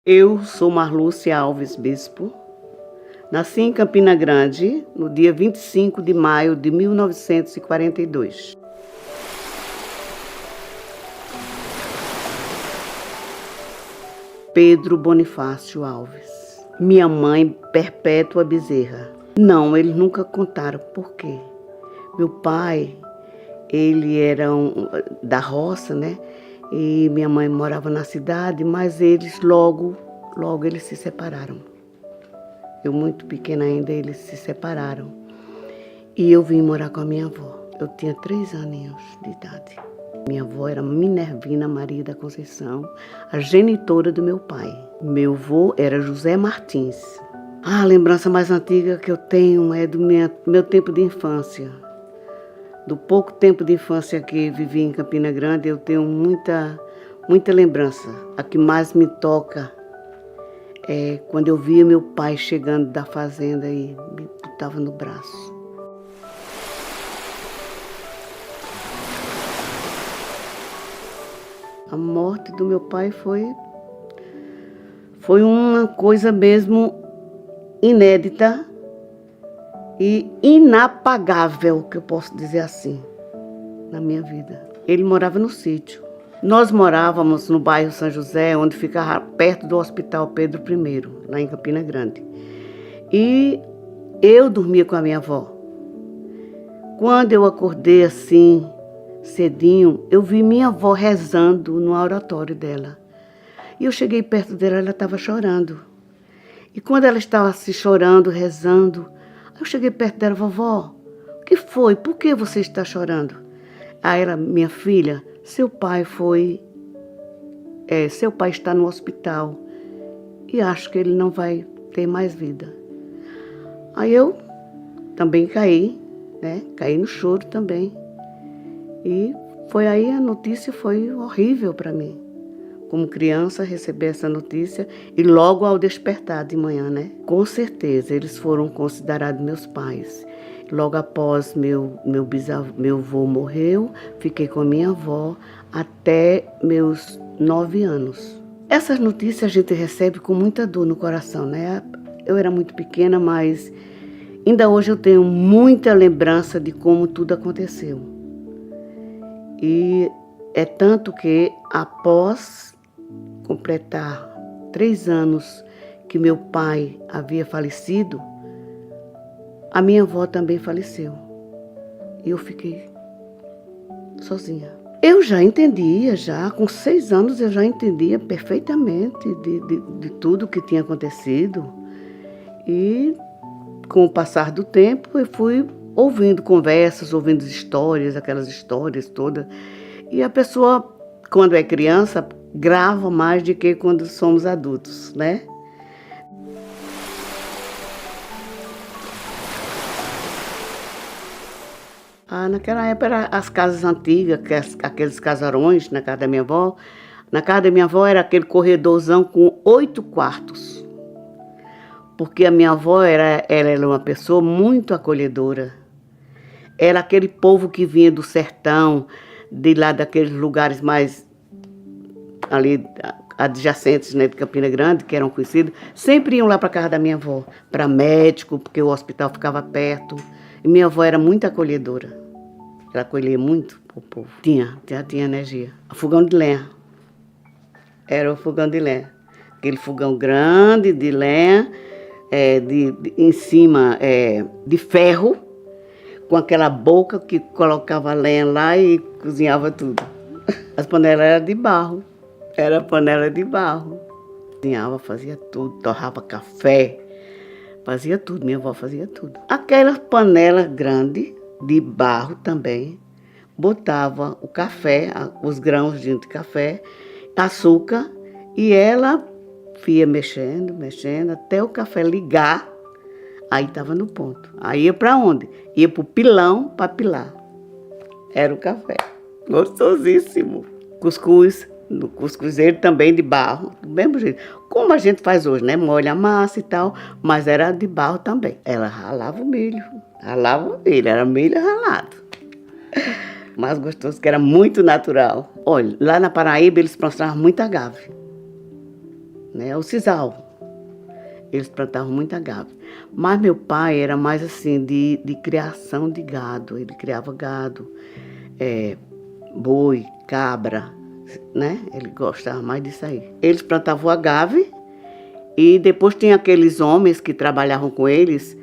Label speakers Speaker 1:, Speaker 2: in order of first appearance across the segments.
Speaker 1: Eu sou Marlúcia Alves Bispo. Nasci em Campina Grande no dia 25 de maio de 1942. Pedro Bonifácio Alves. Minha mãe, Perpétua Bezerra. Não, eles nunca contaram por quê. Meu pai, ele era da roça, né? E minha mãe morava na cidade, mas eles logo eles se separaram. Eu muito pequena ainda, eles se separaram. E eu vim morar com a minha avó. Eu tinha 3 aninhos de idade. Minha avó era Minervina Maria da Conceição, a genitora do meu pai. Meu avô era José Martins. A lembrança mais antiga que eu tenho é do meu tempo de infância. Do pouco tempo de infância que vivi em Campina Grande, eu tenho muita lembrança. A que mais me toca é quando eu via meu pai chegando da fazenda e me botava no braço. A morte do meu pai foi uma coisa mesmo inédita e inapagável, que eu posso dizer assim, na minha vida. Ele morava no sítio. Nós morávamos no bairro São José, onde ficava perto do Hospital Pedro I, lá em Campina Grande. E eu dormia com a minha avó. Quando eu acordei assim, cedinho, eu vi minha avó rezando no oratório dela. E eu cheguei perto dela, ela estava chorando. E quando ela estava se chorando, rezando, eu cheguei perto dela, vovó, o que foi? Por que você está chorando? Aí ela, minha filha, seu pai está no hospital e acho que ele não vai ter mais vida. Aí eu também caí, né? Caí no choro também. E foi aí a notícia foi horrível para mim. Como criança, receber essa notícia e logo ao despertar de manhã, né? Com certeza, eles foram considerados meus pais. Logo após meu avô morreu, fiquei com a minha avó até meus 9 anos. Essas notícias a gente recebe com muita dor no coração, né? Eu era muito pequena, mas ainda hoje eu tenho muita lembrança de como tudo aconteceu. E é tanto que após completar 3 anos que meu pai havia falecido, a minha avó também faleceu. E eu fiquei sozinha. Eu já entendia, com 6 anos eu já entendia perfeitamente de tudo que tinha acontecido. E com o passar do tempo eu fui ouvindo conversas, ouvindo histórias, aquelas histórias todas. E a pessoa, quando é criança, grava mais do que quando somos adultos, né? Naquela época, eram as casas antigas, aqueles casarões na casa da minha avó. Na casa da minha avó era aquele corredorzão com 8 quartos. Porque a minha avó ela era uma pessoa muito acolhedora. Era aquele povo que vinha do sertão, de lá daqueles lugares mais ali adjacentes, né, de Campina Grande, que eram conhecidos, sempre iam lá para a casa da minha avó, para médico, porque o hospital ficava perto. E minha avó era muito acolhedora. Ela acolhia muito o povo. Tinha energia. O fogão de lenha. Era o fogão de lenha. Aquele fogão grande de lenha, em cima de ferro, com aquela boca que colocava lenha lá e cozinhava tudo. As panelas eram de barro. Era panela de barro. Cozinhava, fazia tudo, torrava café, fazia tudo, minha avó fazia tudo. Aquela panela grande, de barro também, botava o café, os grãos de café, açúcar, e ela ia mexendo, até o café ligar, aí estava no ponto. Aí ia para onde? Ia para o pilão para pilar. Era o café. Gostosíssimo. Cuscuz, no cuscuzeiro também de barro, do mesmo jeito. Como a gente faz hoje, né? Molha a massa e tal, mas era de barro também. Ela ralava o milho, era milho ralado. Mais gostoso, que era muito natural. Olha, lá na Paraíba eles plantavam muita agave. né? O sisal. Eles plantavam muita agave. Mas meu pai era mais assim, de criação de gado. Ele criava gado, boi, cabra, né? Ele gostava mais disso aí. Eles plantavam agave e depois tinha aqueles homens que trabalhavam com eles.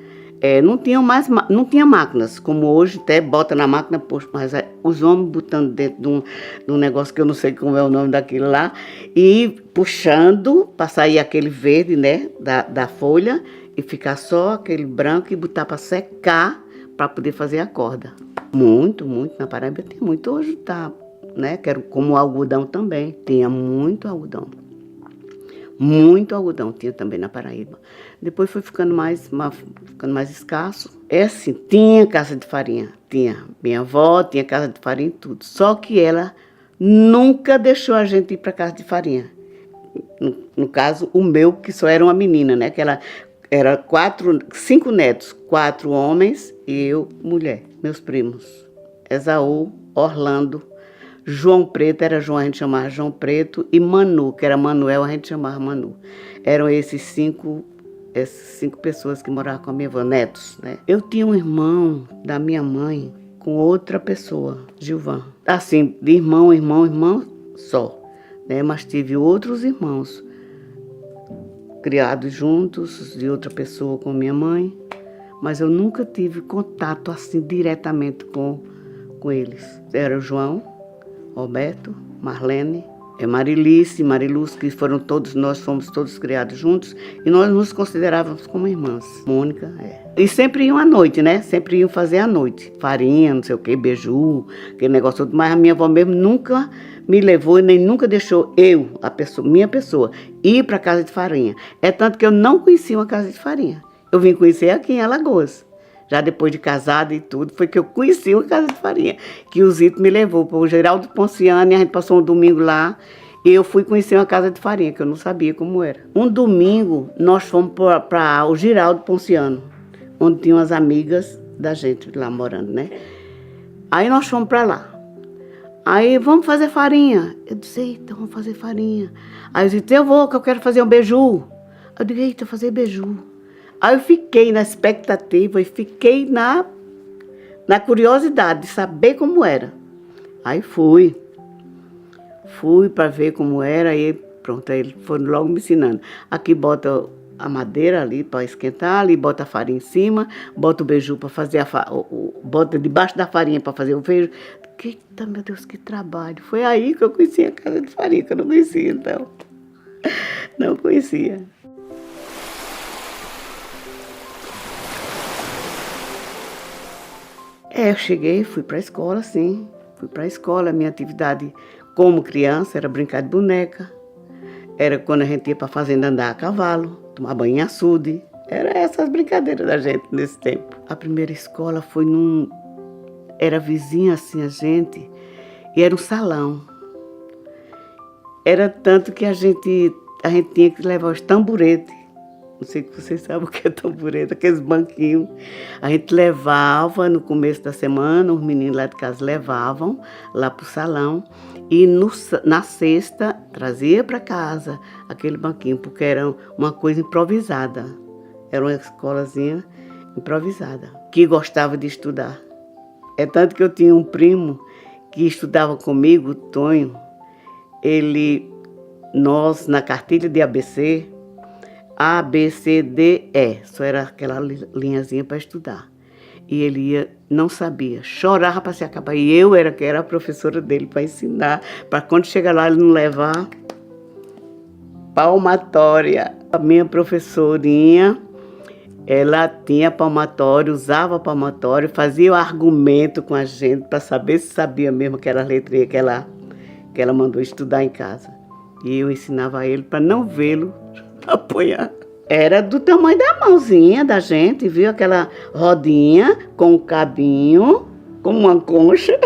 Speaker 1: Não tinha máquinas, como hoje, até bota na máquina, poxa, mas os homens botando dentro de um negócio que eu não sei como é o nome daquilo lá, e puxando para sair aquele verde, né, da folha, e ficar só aquele branco e botar para secar, para poder fazer a corda. Muito, muito, na Paraíba tem muito. Hoje tá, né, como o algodão também, tinha muito algodão. Muito algodão tinha também na Paraíba. Depois foi ficando mais escasso. Assim, tinha casa de farinha. Tinha. Minha avó tinha casa de farinha e tudo. Só que ela nunca deixou a gente ir para casa de farinha. No caso, o meu, que só era uma menina, né? Que ela era 5 netos. 4 homens e eu, mulher. Meus primos. Esaú, Orlando, João Preto, era João, a gente chamava João Preto, e Manu, que era Manuel, a gente chamava Manu. Eram essas cinco pessoas que moravam com a minha avó, netos, né? Eu tinha um irmão da minha mãe com outra pessoa, Gilvan. Assim, de irmão só, né? Mas tive outros irmãos criados juntos, de outra pessoa com minha mãe, mas eu nunca tive contato assim diretamente com eles. Era o João, Roberto, Marlene, Marilice, Mariluz, que nós fomos todos criados juntos, e nós nos considerávamos como irmãs. Mônica, E sempre iam à noite, né? Sempre iam fazer à noite. Farinha, não sei o quê, beiju, aquele negócio todo. Mas a minha avó mesmo nunca me levou e nem nunca deixou minha pessoa, ir para a casa de farinha. É tanto que eu não conhecia uma casa de farinha. Eu vim conhecer aqui em Alagoas. Já depois de casada e tudo, foi que eu conheci uma casa de farinha, que o Zito me levou para o Geraldo Ponciano, e a gente passou um domingo lá, e eu fui conhecer uma casa de farinha, que eu não sabia como era. Um domingo, nós fomos para o Geraldo Ponciano, onde tinham as amigas da gente lá morando, né? Aí nós fomos para lá. Aí, vamos fazer farinha. Eu disse, eita, vamos fazer farinha. Aí eu disse, eu vou, que eu quero fazer um beiju. Eu disse, eita, fazer beiju. Aí eu fiquei na expectativa e fiquei na curiosidade de saber como era. Aí fui para ver como era e pronto, aí eles foram logo me ensinando. Aqui bota a madeira ali para esquentar, ali bota a farinha em cima, bota o beiju para fazer bota debaixo da farinha para fazer o beiju. Eita, meu Deus, que trabalho. Foi aí que eu conheci a casa de farinha, que eu não conhecia, então. Não conhecia. Eu cheguei, fui para a escola, sim. Fui para a escola. Minha atividade como criança era brincar de boneca. Era quando a gente ia para a fazenda andar a cavalo, tomar banho em açude. Era essas brincadeiras da gente nesse tempo. A primeira escola foi era vizinha assim a gente, e era um salão. Era tanto que a gente tinha que levar os tamburetes. Não sei se vocês sabem o que é tamborete, aqueles banquinhos. A gente levava no começo da semana, os meninos lá de casa levavam lá para o salão. E na sexta trazia para casa aquele banquinho, porque era uma coisa improvisada. Era uma escolazinha improvisada, que gostava de estudar. É tanto que eu tinha um primo que estudava comigo, o Tonho. Nós, na cartilha de ABC, A, B, C, D, E. Só era aquela linhazinha para estudar. E ele não sabia, chorava para se acabar. E eu era a professora dele para ensinar, para quando chegar lá ele não levar palmatória. A minha professorinha, ela tinha palmatório, usava palmatório, fazia o argumento com a gente para saber se sabia mesmo aquela letrinha que ela mandou estudar em casa. E eu ensinava a ele para não vê-lo apanhar. Era do tamanho da mãozinha da gente, viu? Aquela rodinha com um cabinho, como uma concha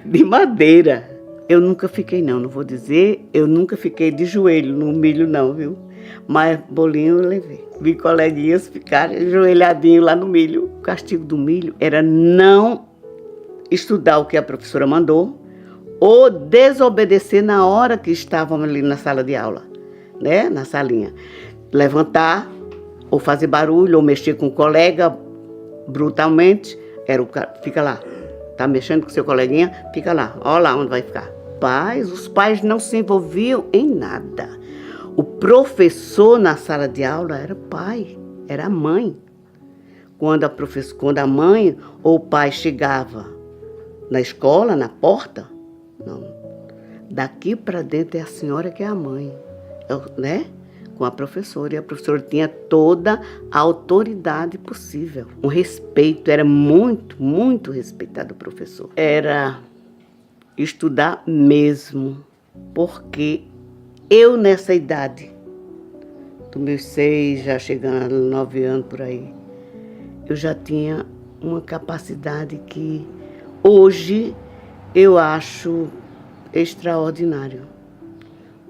Speaker 1: de madeira. Eu nunca fiquei, não vou dizer, eu nunca fiquei de joelho no milho, não, viu? Mas bolinho eu levei. Vi coleguinhas ficarem ajoelhadinhos lá no milho. O castigo do milho era não estudar o que a professora mandou ou desobedecer na hora que estávamos ali na sala de aula. né, na salinha. Levantar, ou fazer barulho, ou mexer com o colega brutalmente, era o cara, fica lá. Tá mexendo com seu coleguinha, fica lá. Olha lá onde vai ficar. Os pais não se envolviam em nada. O professor na sala de aula era o pai, era a mãe. Quando a mãe ou o pai chegava na escola, na porta, não. Daqui para dentro é a senhora que é a mãe, né? Com a professora. E a professora tinha toda a autoridade possível. Um respeito, era muito, muito respeitado o professor. Era estudar mesmo, porque eu nessa idade, dos meus 6, já chegando a 9 anos por aí, eu já tinha uma capacidade que hoje eu acho extraordinário,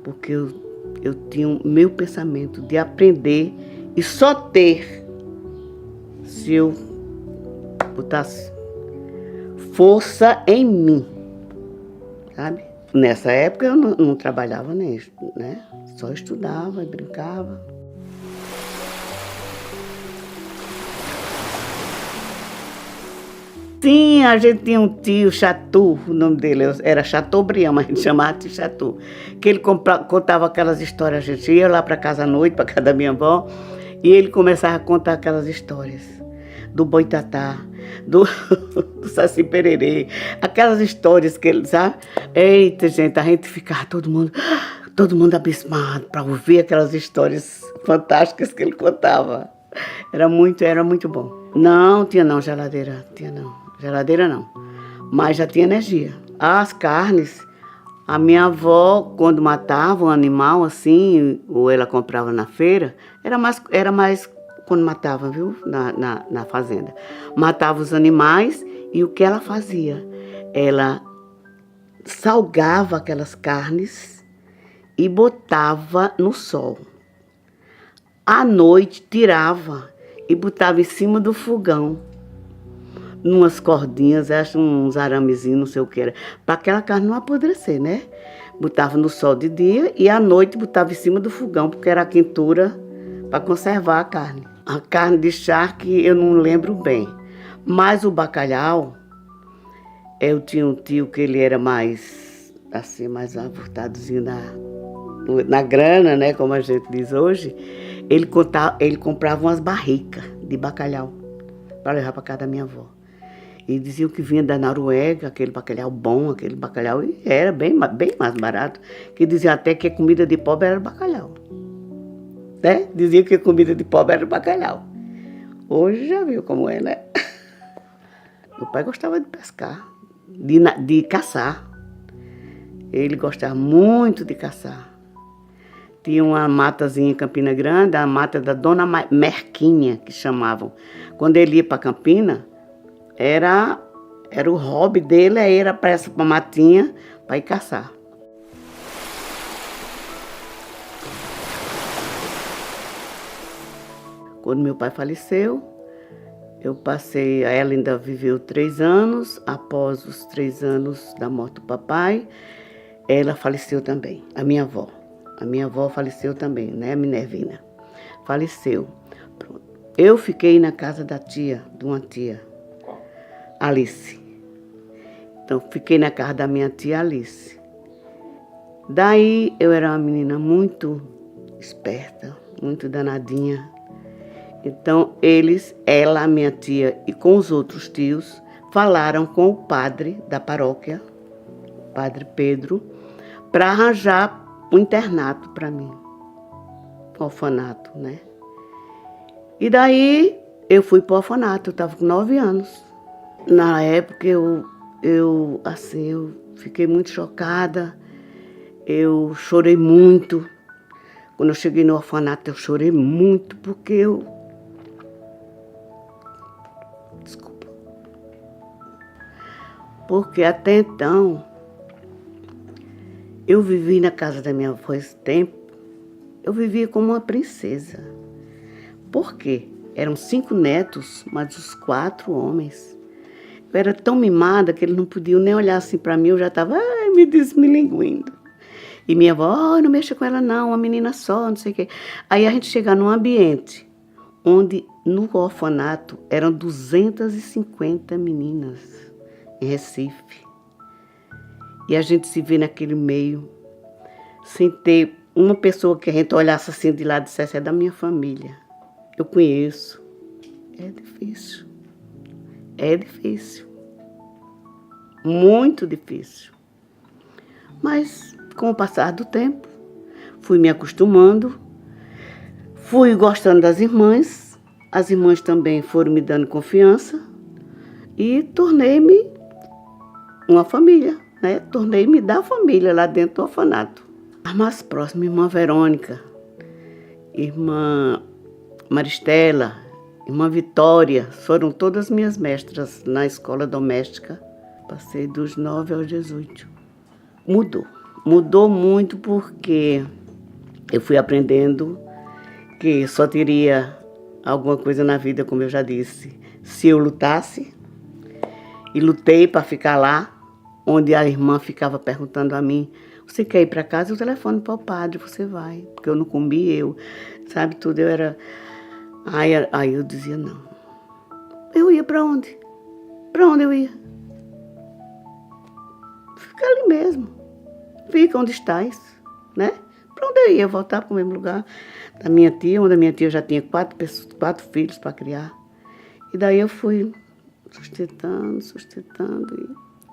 Speaker 1: porque eu tinha o meu pensamento de aprender e só ter se eu botasse força em mim, sabe? Nessa época eu não trabalhava nem, né? Só estudava e brincava. Sim, a gente tinha um tio, Chatu, o nome dele era Chateaubriand, mas a gente chamava de Chatu, que ele contava aquelas histórias. A gente ia lá para casa à noite, para casa da minha avó, e ele começava a contar aquelas histórias do Boitatá, do Saci Pererê, aquelas histórias que ele, sabe? Eita, gente, a gente ficava todo mundo abismado para ouvir aquelas histórias fantásticas que ele contava. Era muito bom. Não tinha não geladeira, tinha não. Geladeira não, mas já tinha energia. As carnes, a minha avó, quando matava um animal assim, ou ela comprava na feira, era mais quando matava, viu, na fazenda. Matava os animais e o que ela fazia? Ela salgava aquelas carnes e botava no sol. À noite tirava e botava em cima do fogão, numas cordinhas, acho uns aramezinhos, não sei o que era, para aquela carne não apodrecer, né? Botava no sol de dia e à noite botava em cima do fogão, porque era a quentura para conservar a carne. A carne de charque eu não lembro bem, mas o bacalhau, eu tinha um tio que ele era mais, assim, mais avultadozinho na grana, né, como a gente diz hoje. Ele comprava umas barricas de bacalhau para levar para casa da minha avó. E diziam que vinha da Noruega, aquele bacalhau bom, aquele bacalhau, e era bem mais barato. Que diziam até que a comida de pobre era bacalhau. Né? Diziam que a comida de pobre era bacalhau. Hoje já viu como é, né? Meu pai gostava de pescar, de caçar. Ele gostava muito de caçar. Tinha uma matazinha em Campina Grande, a mata da Dona Merquinha, que chamavam. Quando ele ia para Campina, era o hobby dele, era para essa matinha para ir caçar. Quando meu pai faleceu, ela ainda viveu 3 anos. Após os 3 anos da morte do papai, ela faleceu também, a minha avó. A minha avó faleceu também, né, Minervina? Faleceu. Pronto. Eu fiquei na casa de uma tia, Alice. Então, fiquei na casa da minha tia Alice. Daí, eu era uma menina muito esperta, muito danadinha. Então, ela, minha tia e com os outros tios, falaram com o padre da paróquia, o padre Pedro, para arranjar um internato para mim, um orfanato, né? E daí eu fui para o orfanato, eu estava com 9 anos. Na época eu fiquei muito chocada, eu chorei muito. Quando eu cheguei no orfanato eu chorei muito porque porque até então eu vivi na casa da minha avó esse tempo, eu vivia como uma princesa. Por quê? Eram 5 netos, mas os 4 homens. Eu era tão mimada que eles não podiam nem olhar assim para mim, eu já estava me desmilinguindo. E minha avó, não mexa com ela não, uma menina só, não sei o quê. Aí a gente chega num ambiente onde no orfanato eram 250 meninas em Recife. E a gente se vê naquele meio, sem ter uma pessoa que a gente olhasse assim de lá e dissesse, é da minha família. Eu conheço. É difícil. É difícil. Muito difícil. Mas, com o passar do tempo, fui me acostumando, fui gostando das irmãs, as irmãs também foram me dando confiança e tornei-me uma família, né? Tornei-me da família lá dentro do orfanato. As mais próximas, irmã Verônica, irmã Maristela, irmã Vitória, foram todas minhas mestras na escola doméstica. Passei dos 9 aos 18. Mudou muito porque eu fui aprendendo que só teria alguma coisa na vida, como eu já disse, se eu lutasse. E lutei para ficar lá, onde a irmã ficava perguntando a mim, você quer ir para casa? O telefone para o padre, você vai. Porque eu não comi, sabe, tudo, eu era... Aí eu dizia, não. Eu ia para onde? Para onde eu ia? Fica ali mesmo. Fica onde estás, né? Para onde eu ia? Voltar para o mesmo lugar da minha tia, onde a minha tia já tinha 4 filhos para criar. E daí eu fui sustentando e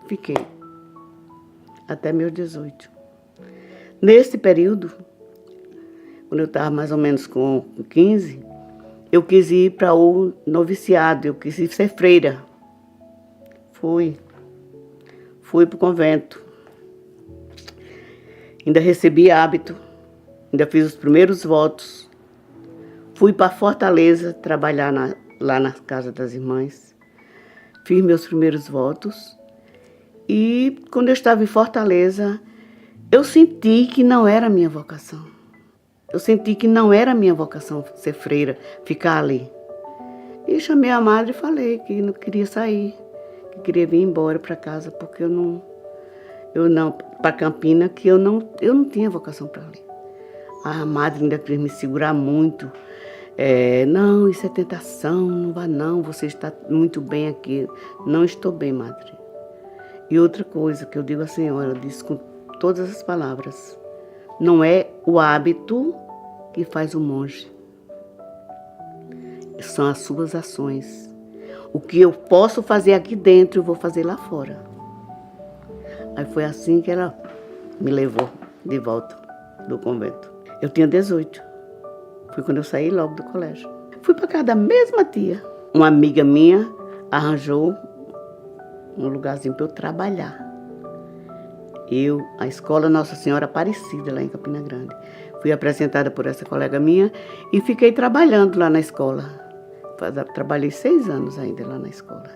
Speaker 1: fiquei. Até meus 18. Nesse período, quando eu estava mais ou menos com 15, eu quis ir para o noviciado, eu quis ir ser freira. Fui para o convento. Ainda recebi hábito, ainda fiz os primeiros votos. Fui para Fortaleza trabalhar lá na casa das irmãs. Fiz meus primeiros votos. E quando eu estava em Fortaleza, eu senti que não era a minha vocação. Eu senti que não era a minha vocação ser freira, ficar ali. E chamei a madre e falei que não queria sair, que queria vir embora para casa, porque para Campina, que eu não tinha vocação para ali. A madre ainda queria me segurar muito. Não, isso é tentação, não vá não, você está muito bem aqui. Não estou bem, madre. E outra coisa que eu digo à senhora, eu disse com todas as palavras, não é o hábito que faz o monge. São as suas ações. O que eu posso fazer aqui dentro, eu vou fazer lá fora. Aí foi assim que ela me levou de volta do convento. Eu tinha 18. Foi quando eu saí logo do colégio. Fui para casa da mesma tia. Uma amiga minha arranjou um lugarzinho para eu trabalhar. A escola Nossa Senhora Aparecida, lá em Campina Grande. Fui apresentada por essa colega minha e fiquei trabalhando lá na escola. Trabalhei 6 anos ainda lá na escola.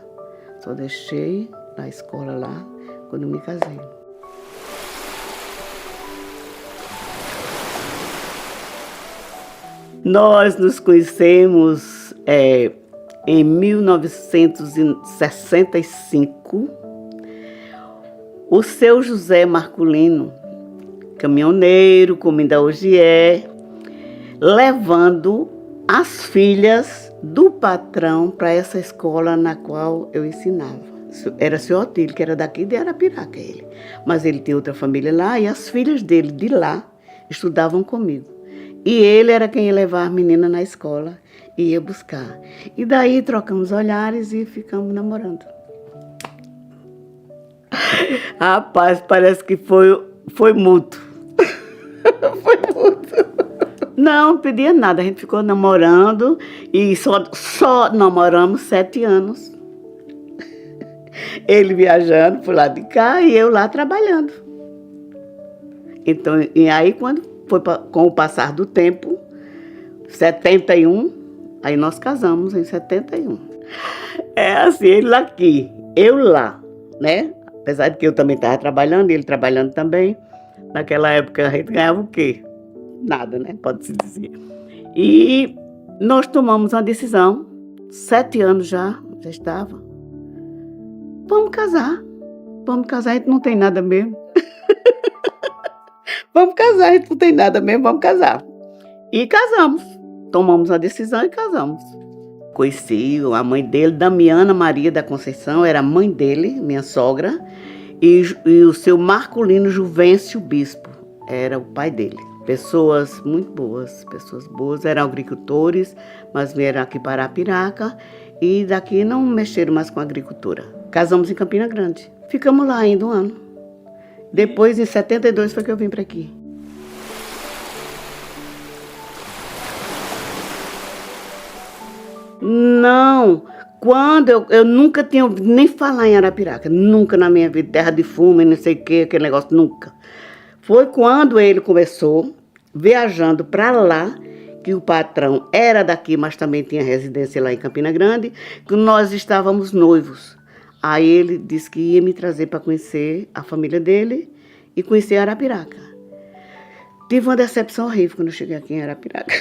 Speaker 1: Só deixei a escola lá quando me casei. Nós nos conhecemos em 1965. O seu José Marculino, caminhoneiro, como ainda hoje é, levando as filhas do patrão para essa escola na qual eu ensinava. Era seu Otílio, que era daqui de Arapiraca, ele. Mas ele tinha outra família lá e as filhas dele de lá estudavam comigo. E ele era quem ia levar as meninas na escola e ia buscar. E daí trocamos olhares e ficamos namorando. Rapaz, parece que foi mútuo. Foi mútuo. Não pedia nada, a gente ficou namorando e só namoramos 7 anos. Ele viajando por lá de cá e eu lá trabalhando. Então, e aí quando com o passar do tempo, 71, aí nós casamos em 71. É assim, ele aqui, eu lá, né? Apesar de que eu também estava trabalhando, ele trabalhando também. Naquela época a gente ganhava o quê? Nada, né? Pode-se dizer. E nós tomamos uma decisão, 7 anos já estava. Vamos casar, a gente não tem nada mesmo. Vamos casar, a gente não tem nada mesmo, vamos casar. E casamos. Tomamos a decisão e casamos. Conheci a mãe dele, Damiana Maria da Conceição, era a mãe dele, minha sogra, e o seu Marcolino Juvencio Bispo, era o pai dele. Pessoas muito boas, eram agricultores, mas vieram aqui para Arapiraca e daqui não mexeram mais com a agricultura. Casamos em Campina Grande. Ficamos lá ainda um ano. Depois, em 72, foi que eu vim para aqui. Não, quando eu nunca tinha ouvido nem falar em Arapiraca, nunca na minha vida, terra de fumo e não sei o que, aquele negócio, nunca. Foi quando ele começou, viajando para lá, que o patrão era daqui, mas também tinha residência lá em Campina Grande, que nós estávamos noivos. Aí ele disse que ia me trazer para conhecer a família dele e conhecer Arapiraca. Tive uma decepção horrível quando eu cheguei aqui em Arapiraca.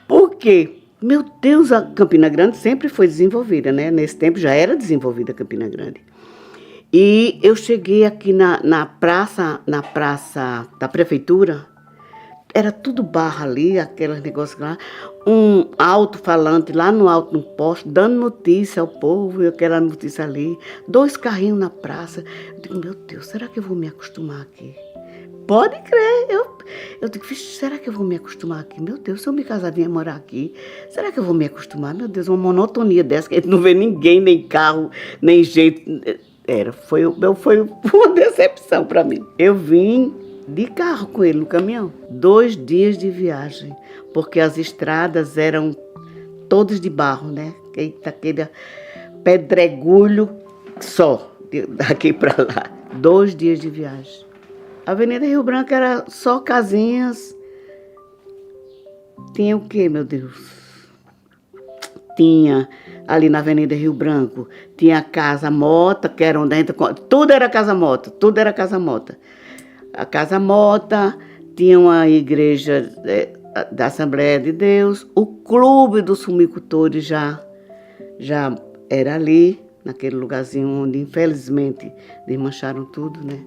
Speaker 1: Por quê? Meu Deus, a Campina Grande sempre foi desenvolvida, né? Nesse tempo já era desenvolvida a Campina Grande. E eu cheguei aqui na praça da prefeitura, era tudo barra ali, aqueles negócios lá, um alto-falante lá no alto, no posto, dando notícia ao povo, e aquela notícia ali, 2 carrinhos na praça. Eu digo, meu Deus, será que eu vou me acostumar aqui? Pode crer, eu digo, será que eu vou me acostumar aqui? Meu Deus, se eu me casar, vinha morar aqui, será que eu vou me acostumar? Meu Deus, uma monotonia dessa, que a gente não vê ninguém, nem carro, nem jeito. Foi uma decepção para mim. Eu vim de carro com ele no caminhão. 2 dias de viagem, porque as estradas eram todas de barro, né? Aquele pedregulho só, daqui para lá. 2 dias de viagem. A Avenida Rio Branco era só casinhas. Tinha o quê, meu Deus? Tinha ali na Avenida Rio Branco, tinha a Casa Mota, que era onde a gente... Tudo era Casa Mota, tudo era Casa Mota. A Casa Mota, tinha uma igreja da Assembleia de Deus, o Clube dos Fumicultores já era ali, naquele lugarzinho onde, infelizmente, desmancharam tudo, né?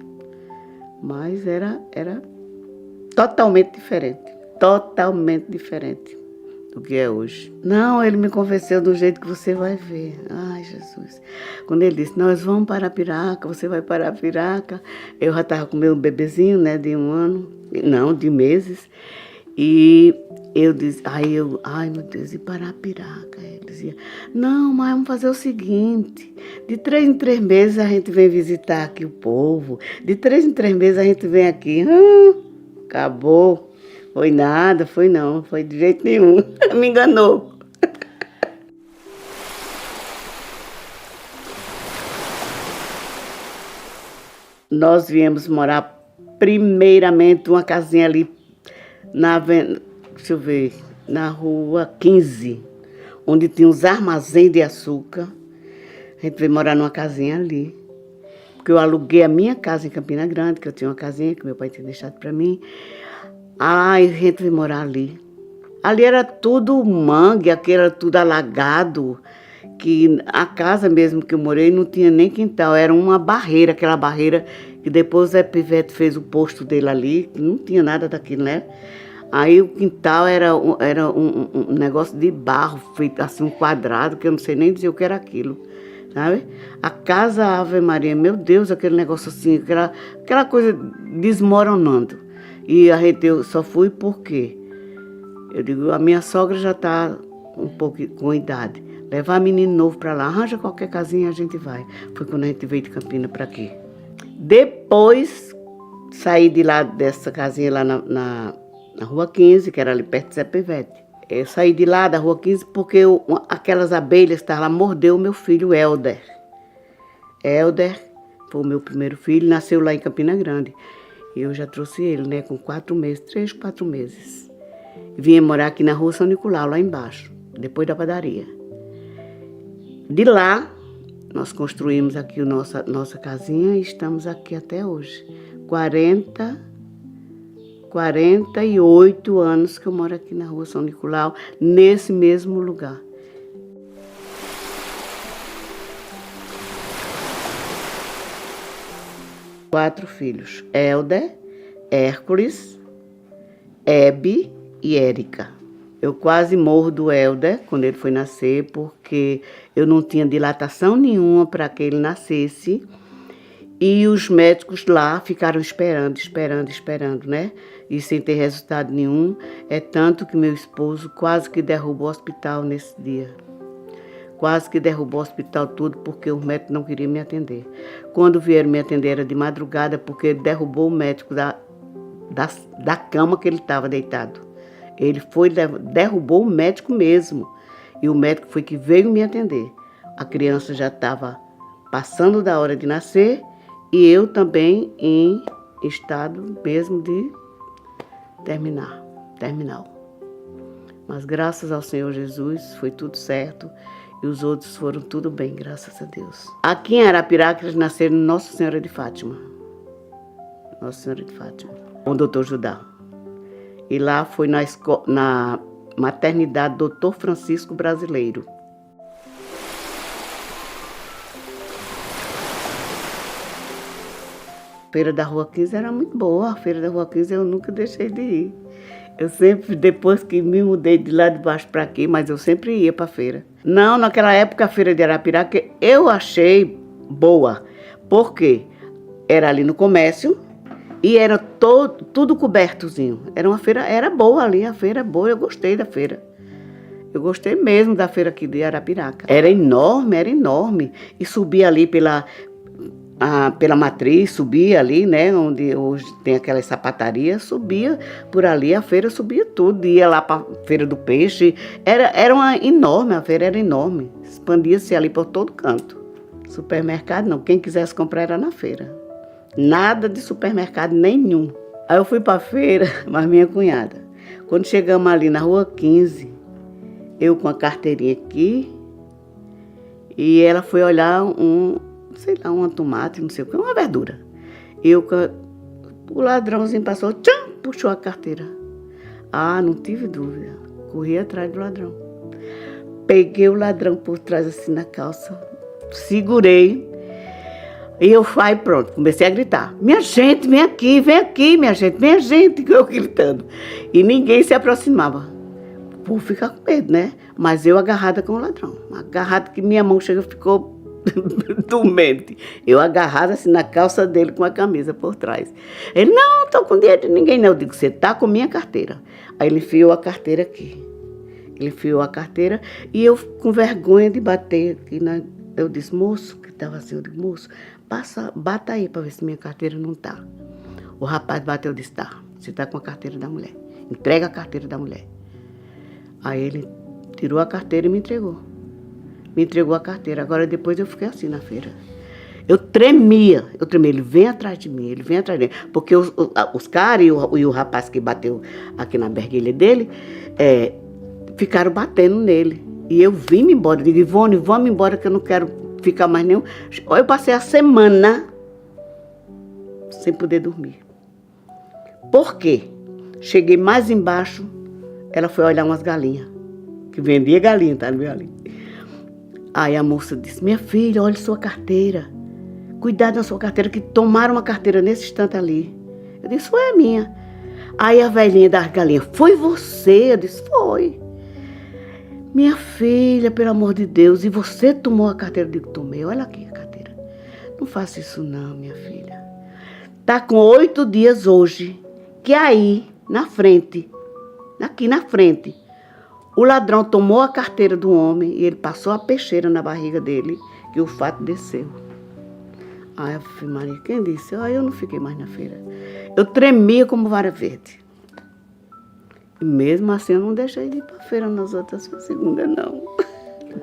Speaker 1: Mas era totalmente diferente do que é hoje. Não, ele me convenceu do jeito que você vai ver. Ai, Jesus. Quando ele disse, nós vamos para Arapiraca, você vai para Arapiraca. Eu já estava com meu bebezinho, né, de 1 ano, não, de meses. E eu disse, ai meu Deus, e para Arapiraca? Ele dizia, não, mas vamos fazer o seguinte, de 3 em 3 meses a gente vem visitar aqui o povo, de 3 em 3 meses a gente vem aqui. Acabou. Foi nada, foi não, foi de jeito nenhum. Me enganou. Nós viemos morar primeiramente uma casinha ali na rua 15, onde tinha os armazéns de açúcar. A gente veio morar numa casinha ali. Porque eu aluguei a minha casa em Campina Grande, que eu tinha uma casinha que meu pai tinha deixado para mim. A gente veio morar ali. Ali era tudo mangue, aqui era tudo alagado, que a casa mesmo que eu morei não tinha nem quintal, era uma barreira, aquela barreira que depois o Zé Pivete fez o posto dele ali, não tinha nada daquilo, né? Aí o quintal era um negócio de barro, feito assim, um quadrado, que eu não sei nem dizer o que era aquilo, sabe? A casa Ave Maria, meu Deus, aquele negócio assim, aquela coisa desmoronando. E eu só fui porque, eu digo, a minha sogra já está um pouco com idade. Levar menino novo para lá, arranja qualquer casinha, a gente vai. Foi quando a gente veio de Campina para aqui. Depois, saí de lá dessa casinha lá na Rua 15, que era ali perto de Zé Pivete. Eu saí de lá da Rua 15 porque aquelas abelhas que estavam lá mordeu o meu filho, Helder. Helder foi o meu primeiro filho, nasceu lá em Campina Grande. E eu já trouxe ele, né, com 4 meses, 3, 4 meses. Vinha morar aqui na Rua São Nicolau, lá embaixo, depois da padaria. De lá, nós construímos aqui a nossa casinha e estamos aqui até hoje. 48 anos que eu moro aqui na Rua São Nicolau, nesse mesmo lugar. Quatro filhos. Helder, Hércules, Hebe e Érica. Eu quase morro do Helder quando ele foi nascer, porque eu não tinha dilatação nenhuma para que ele nascesse. E os médicos lá ficaram esperando, né? E sem ter resultado nenhum. É tanto que meu esposo quase que derrubou o hospital nesse dia. Quase que derrubou o hospital tudo, porque os médicos não queriam me atender. Quando vieram me atender era de madrugada, porque ele derrubou o médico da cama que ele estava deitado. Ele derrubou o médico mesmo. E o médico foi que veio me atender. A criança já estava passando da hora de nascer e eu também em estado mesmo de terminal. Mas graças ao Senhor Jesus foi tudo certo e os outros foram tudo bem, graças a Deus. Aqui em Arapiraca eles nasceram Nossa Senhora de Fátima. Nossa Senhora de Fátima. Com o doutor Judá. E lá foi na maternidade Doutor Francisco Brasileiro. A Feira da Rua 15 era muito boa. A Feira da Rua 15 eu nunca deixei de ir. Eu sempre, depois que me mudei de lá de baixo para aqui, mas eu sempre ia para a feira. Não, naquela época a Feira de Arapiraca eu achei boa. Por quê? Era ali no comércio. E era tudo cobertozinho. Era uma feira, era boa ali, a feira é boa, eu gostei da feira. Eu gostei mesmo da feira aqui de Arapiraca. Era enorme. E subia ali pela matriz, subia ali, né, onde hoje tem aquelas sapatarias, subia por ali, a feira subia tudo, ia lá para a Feira do Peixe. Era uma enorme, a feira era enorme. Expandia-se ali por todo canto. Supermercado não, quem quisesse comprar era na feira. Nada de supermercado nenhum. Aí eu fui para a feira, mas minha cunhada. Quando chegamos ali na Rua 15, eu com a carteirinha aqui, e ela foi olhar um tomate, não sei o que, uma verdura. O ladrãozinho passou, tcham, puxou a carteira. Ah, não tive dúvida. Corri atrás do ladrão. Peguei o ladrão por trás assim na calça, segurei. E eu fui, pronto, comecei a gritar, minha gente, vem aqui, minha gente, eu gritando. E ninguém se aproximava. Vou ficar com medo, né? Mas eu agarrada com o ladrão. Agarrada que minha mão ficou dormente. Eu agarrada assim na calça dele com a camisa por trás. Ele, não tô com dinheiro de ninguém não. Eu digo, você tá com minha carteira. Aí ele enfiou a carteira aqui. E eu com vergonha de bater aqui eu disse, moço, que estava assim, eu digo, moço, bata aí para ver se minha carteira não tá. O rapaz bateu e disse, tá, você tá com a carteira da mulher. Entrega a carteira da mulher. Aí ele tirou a carteira e me entregou. Me entregou a carteira. Agora depois eu fiquei assim na feira. Eu tremia. Ele vem atrás de mim. Porque os caras e o rapaz que bateu aqui na berguilha dele, ficaram batendo nele. E eu vim-me embora. Digo, Ivone, vamos embora que eu não quero ficar mais nenhum. Eu passei a semana sem poder dormir. Por quê? Cheguei mais embaixo, ela foi olhar umas galinhas. Que vendia galinha, tá? Ali. Aí a moça disse, minha filha, olha sua carteira. Cuidado na sua carteira, que tomaram uma carteira nesse instante ali. Eu disse, foi a minha. Aí a velhinha das galinhas, foi você? Eu disse, foi. Minha filha, pelo amor de Deus, e você tomou a carteira? Eu digo, tomei, olha aqui a carteira. Não faça isso não, minha filha. Tá com 8 dias hoje, que aí, aqui na frente, o ladrão tomou a carteira do homem e ele passou a peixeira na barriga dele, que o fato desceu. Ai, Maria, quem disse? Eu não fiquei mais na feira. Eu tremia como vara verde. E mesmo assim eu não deixei de ir para a feira nas outras segundas, não.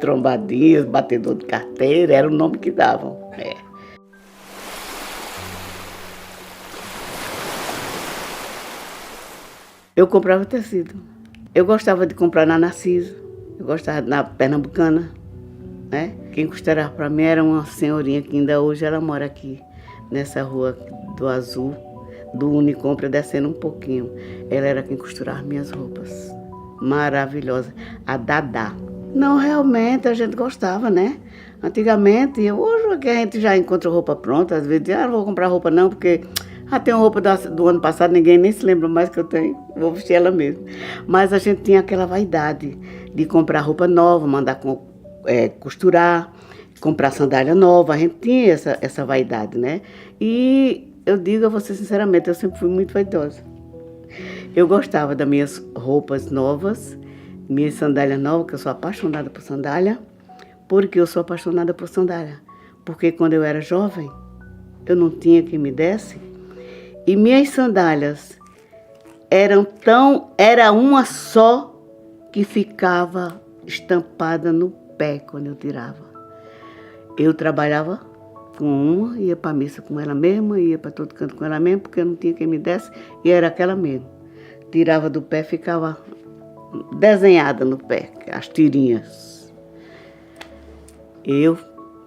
Speaker 1: Trombadinhas, batedor de carteira, era o nome que davam. Eu comprava tecido. Eu gostava de comprar na Narciso, eu gostava na Pernambucana, né? Quem costurava para mim era uma senhorinha que ainda hoje ela mora aqui, nessa rua do Azul, do Unicompra, descendo um pouquinho. Ela era quem costurava minhas roupas. Maravilhosa. A Dadá. Não, realmente a gente gostava, né? Antigamente, hoje a gente já encontra roupa pronta, às vezes, não vou comprar roupa não, porque Ah, tem uma roupa do ano passado, ninguém nem se lembra mais que eu tenho. Vou vestir ela mesmo. Mas a gente tinha aquela vaidade de comprar roupa nova, mandar costurar, comprar sandália nova. A gente tinha essa vaidade, né? E eu digo a você sinceramente, eu sempre fui muito vaidosa. Eu gostava das minhas roupas novas, minhas sandálias novas, que eu sou apaixonada por sandália. Por que eu sou apaixonada por sandália? Porque quando eu era jovem, eu não tinha quem me desse. E minhas sandálias era uma só que ficava estampada no pé quando eu tirava. Eu trabalhava com uma, ia para a missa com ela mesma, ia para todo canto com ela mesma, porque eu não tinha quem me desse, e era aquela mesmo. Tirava do pé, ficava desenhada no pé, as tirinhas. Eu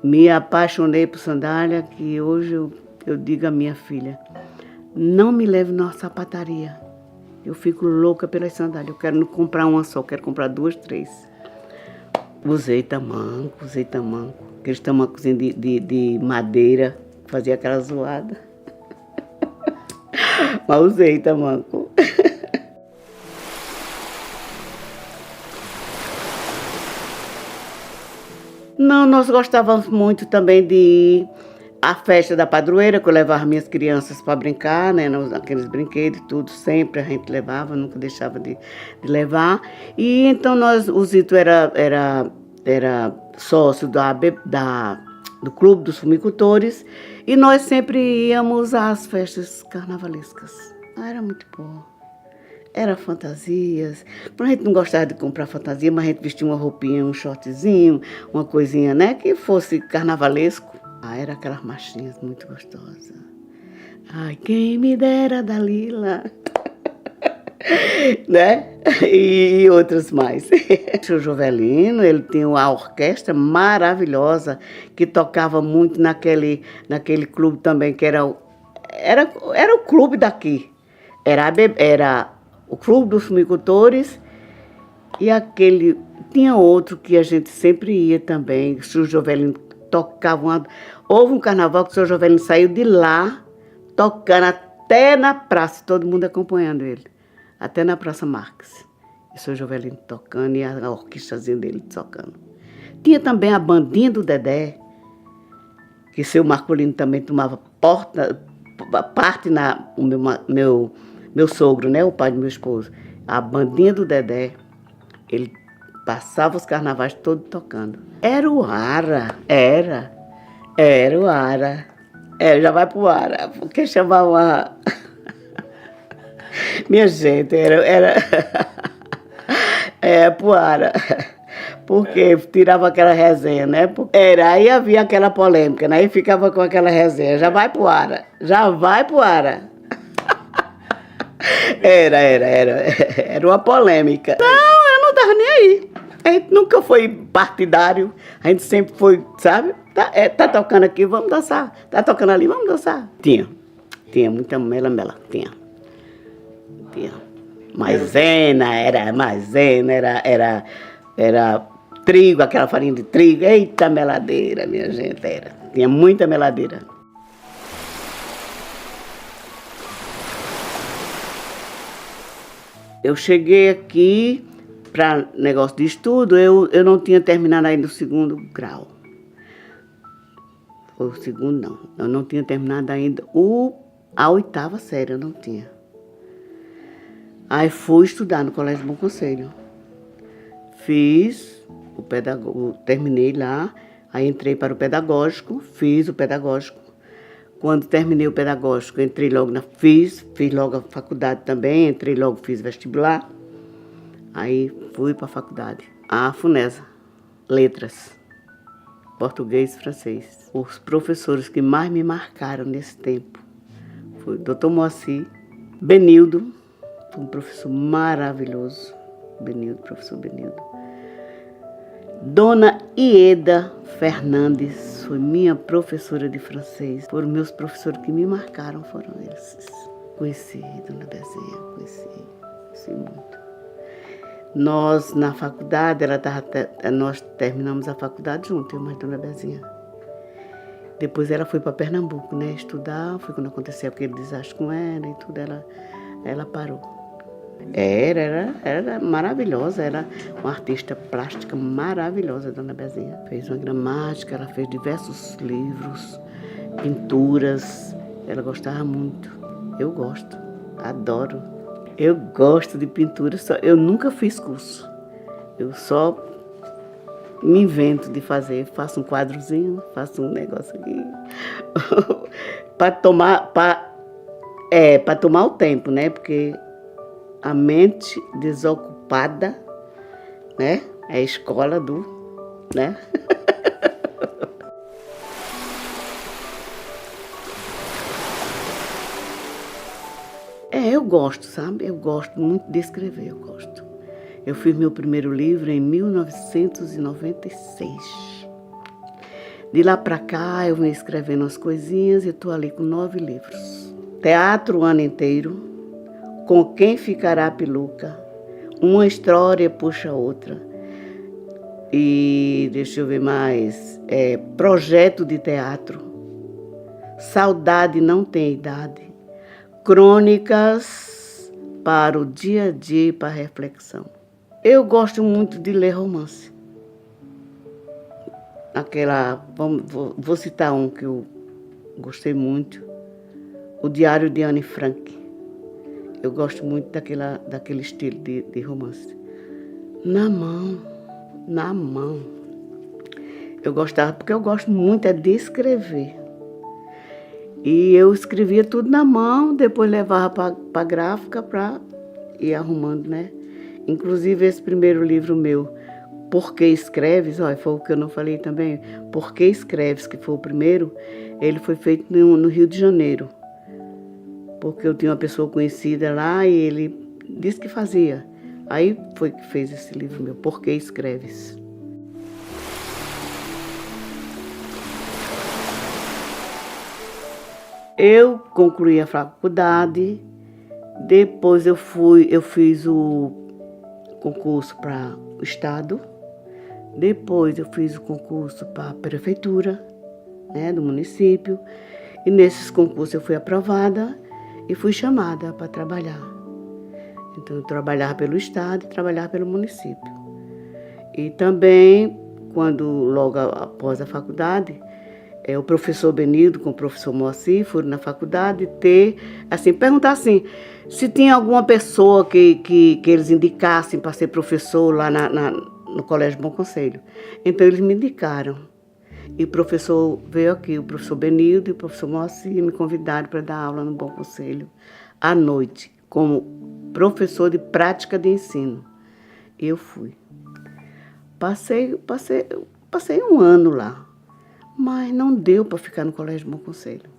Speaker 1: me apaixonei por sandália, que hoje eu digo à minha filha, não me leve na sapataria. Eu fico louca pelas sandálias. Eu quero não comprar uma só, quero comprar 2, 3. Usei tamanco. Aqueles tamancozinhos de madeira, fazia aquela zoada. Mas usei tamanco. Não, nós gostávamos muito também de a festa da padroeira, que eu levava minhas crianças para brincar, né, aqueles brinquedos, tudo, sempre a gente levava, nunca deixava de levar. E então o Zito era sócio do Clube dos Fumicultores e nós sempre íamos às festas carnavalescas. Era muito bom. Era fantasias. A gente não gostava de comprar fantasia, mas a gente vestia uma roupinha, um shortzinho, uma coisinha, né, que fosse carnavalesco. Ah, era aquelas marchinhas muito gostosas. Ai, quem me dera Dalila. Né? E outras mais. O Jovelino, ele tinha uma orquestra maravilhosa que tocava muito naquele clube também, que era o clube daqui. Era o Clube dos Fumicultores e tinha outro que a gente sempre ia também, o Sr. Jovelino tocava. Houve um carnaval que o Sr. Jovelino saiu de lá, tocando até na praça, todo mundo acompanhando ele, até na Praça Marques. E o Sr. Jovelino tocando e a orquestrazinha dele tocando. Tinha também a bandinha do Dedé, que seu Marcolino também tomava parte meu sogro, né, o pai do meu esposo. A bandinha do Dedé, ele passava os carnavais todos tocando. Era o Ara, era o Ara. Já vai pro Ara, porque chamava... Minha gente, pro Ara. Porque tirava aquela resenha, né? Aí havia aquela polêmica, né? Aí ficava com aquela resenha, já vai pro Ara. Era uma polêmica. Não, eu não tava nem aí. A gente nunca foi partidário. A gente sempre foi, sabe? Tá tocando aqui, vamos dançar. Tá tocando ali, vamos dançar. Tinha muita mela, tinha. Maisena, era trigo, aquela farinha de trigo. Eita, meladeira, minha gente, tinha muita meladeira. Eu cheguei aqui para negócio de estudo, eu não tinha terminado ainda o 2º grau. Foi o 2º, não. Eu não tinha terminado ainda a 8ª série, eu não tinha. Aí fui estudar no Colégio Bom Conselho. Fiz terminei lá, aí entrei para o pedagógico, fiz o pedagógico. Quando terminei o pedagógico, entrei logo fiz logo a faculdade também, fiz vestibular. Aí fui para a faculdade. A FUNESA, Letras, Português e Francês. Os professores que mais me marcaram nesse tempo foi o Dr. Moacir, Benildo, um professor maravilhoso, professor Benildo. Dona Ieda Fernandes foi minha professora de francês. Foram meus professores que me marcaram, foram esses. Conheci Dona Bezinha, conheci muito. Nós, na faculdade, nós terminamos a faculdade juntos, eu mais Dona Bezinha. Depois ela foi para Pernambuco, né, estudar. Foi quando aconteceu aquele desastre com ela e tudo, ela parou. Era maravilhosa, era uma artista plástica maravilhosa, Dona Bezinha. Fez uma gramática, ela fez diversos livros, pinturas, ela gostava muito. Eu gosto, adoro. Eu gosto de pintura, eu nunca fiz curso. Eu só me invento de fazer, faço um quadrozinho, faço um negócio aqui. para tomar o tempo, né? Porque a mente desocupada, né? É a escola né? Eu gosto, sabe? Eu gosto muito de escrever, eu gosto. Eu fiz meu primeiro livro em 1996. De lá para cá, eu venho escrevendo umas coisinhas e estou ali com 9 livros. Teatro o ano inteiro, Com Quem Ficará a Peluca, Uma História Puxa Outra. E deixa eu ver mais, Projeto de Teatro, Saudade Não Tem Idade, Crônicas para o Dia a Dia e para a Reflexão. Eu gosto muito de ler romance. Vou citar um que eu gostei muito, O Diário de Anne Frank. Eu gosto muito daquele estilo de romance. Na mão. Eu gostava, porque eu gosto muito de escrever. E eu escrevia tudo na mão, depois levava para a gráfica para ir arrumando, né? Inclusive esse primeiro livro meu, Por que Escreves, olha, foi o que eu não falei também, Por que Escreves, que foi o primeiro, ele foi feito no Rio de Janeiro. Porque eu tinha uma pessoa conhecida lá e ele disse que fazia. Aí foi que fez esse livro meu, Por que Escreves. Eu concluí a faculdade, depois eu fiz o concurso para o estado, depois eu fiz o concurso para a prefeitura, né, do município, e nesses concursos eu fui aprovada e fui chamada para trabalhar. Então eu trabalhava pelo estado e trabalhava pelo município. E também, logo após a faculdade, o professor Benildo com o professor Moacir foram na faculdade perguntar assim, se tinha alguma pessoa que eles indicassem para ser professor lá no Colégio Bom Conselho. Então eles me indicaram. E o professor veio aqui, o professor Benildo e o professor Moacir me convidaram para dar aula no Bom Conselho à noite, como professor de prática de ensino. E eu fui. Passei um ano lá, mas não deu para ficar no Colégio Bom Conselho.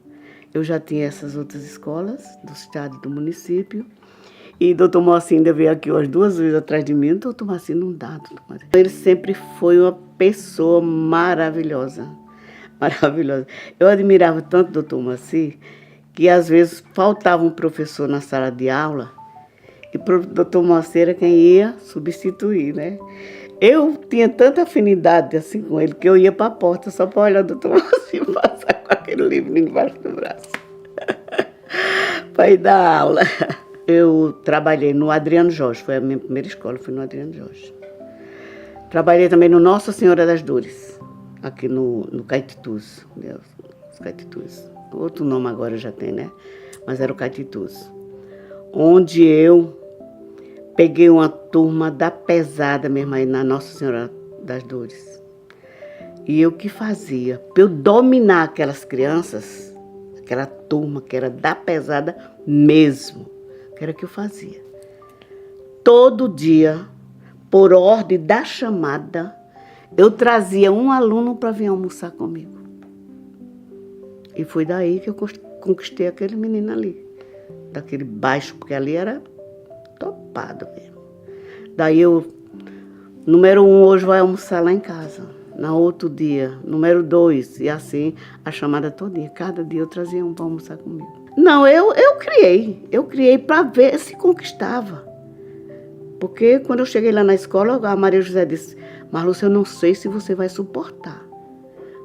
Speaker 1: Eu já tinha essas outras escolas do estado e do município. E o doutor Moacir ainda veio aqui umas 2 vezes atrás de mim. O doutor Moacir não dá. Ele sempre foi uma pessoa maravilhosa. Maravilhosa. Eu admirava tanto o doutor Moacir que às vezes faltava um professor na sala de aula e o doutor Moacir era quem ia substituir, né? Eu tinha tanta afinidade assim com ele que eu ia para a porta só para olhar o doutor Moacir passar com aquele livro embaixo do braço para ir dar aula. Eu trabalhei no Adriano Jorge, foi a minha primeira escola, foi no Adriano Jorge. Trabalhei também no Nossa Senhora das Dores, aqui no Caetitus, os Caetitus. Outro nome agora já tem, né? Mas era o Caetitus. Onde eu peguei uma turma da pesada mesmo aí na Nossa Senhora das Dores. E eu que fazia? Para eu dominar aquelas crianças, aquela turma que era da pesada mesmo, que era o que eu fazia. Todo dia, por ordem da chamada, eu trazia um aluno para vir almoçar comigo. E foi daí que eu conquistei aquele menino ali, daquele baixo, porque ali era topado mesmo. Daí número 1 hoje vai almoçar lá em casa. Na outro dia, número 2, e assim, a chamada todinha. Cada dia eu trazia um para almoçar comigo. Não, eu criei para ver se conquistava. Porque quando eu cheguei lá na escola, a Maria José disse, Marlúcia, eu não sei se você vai suportar,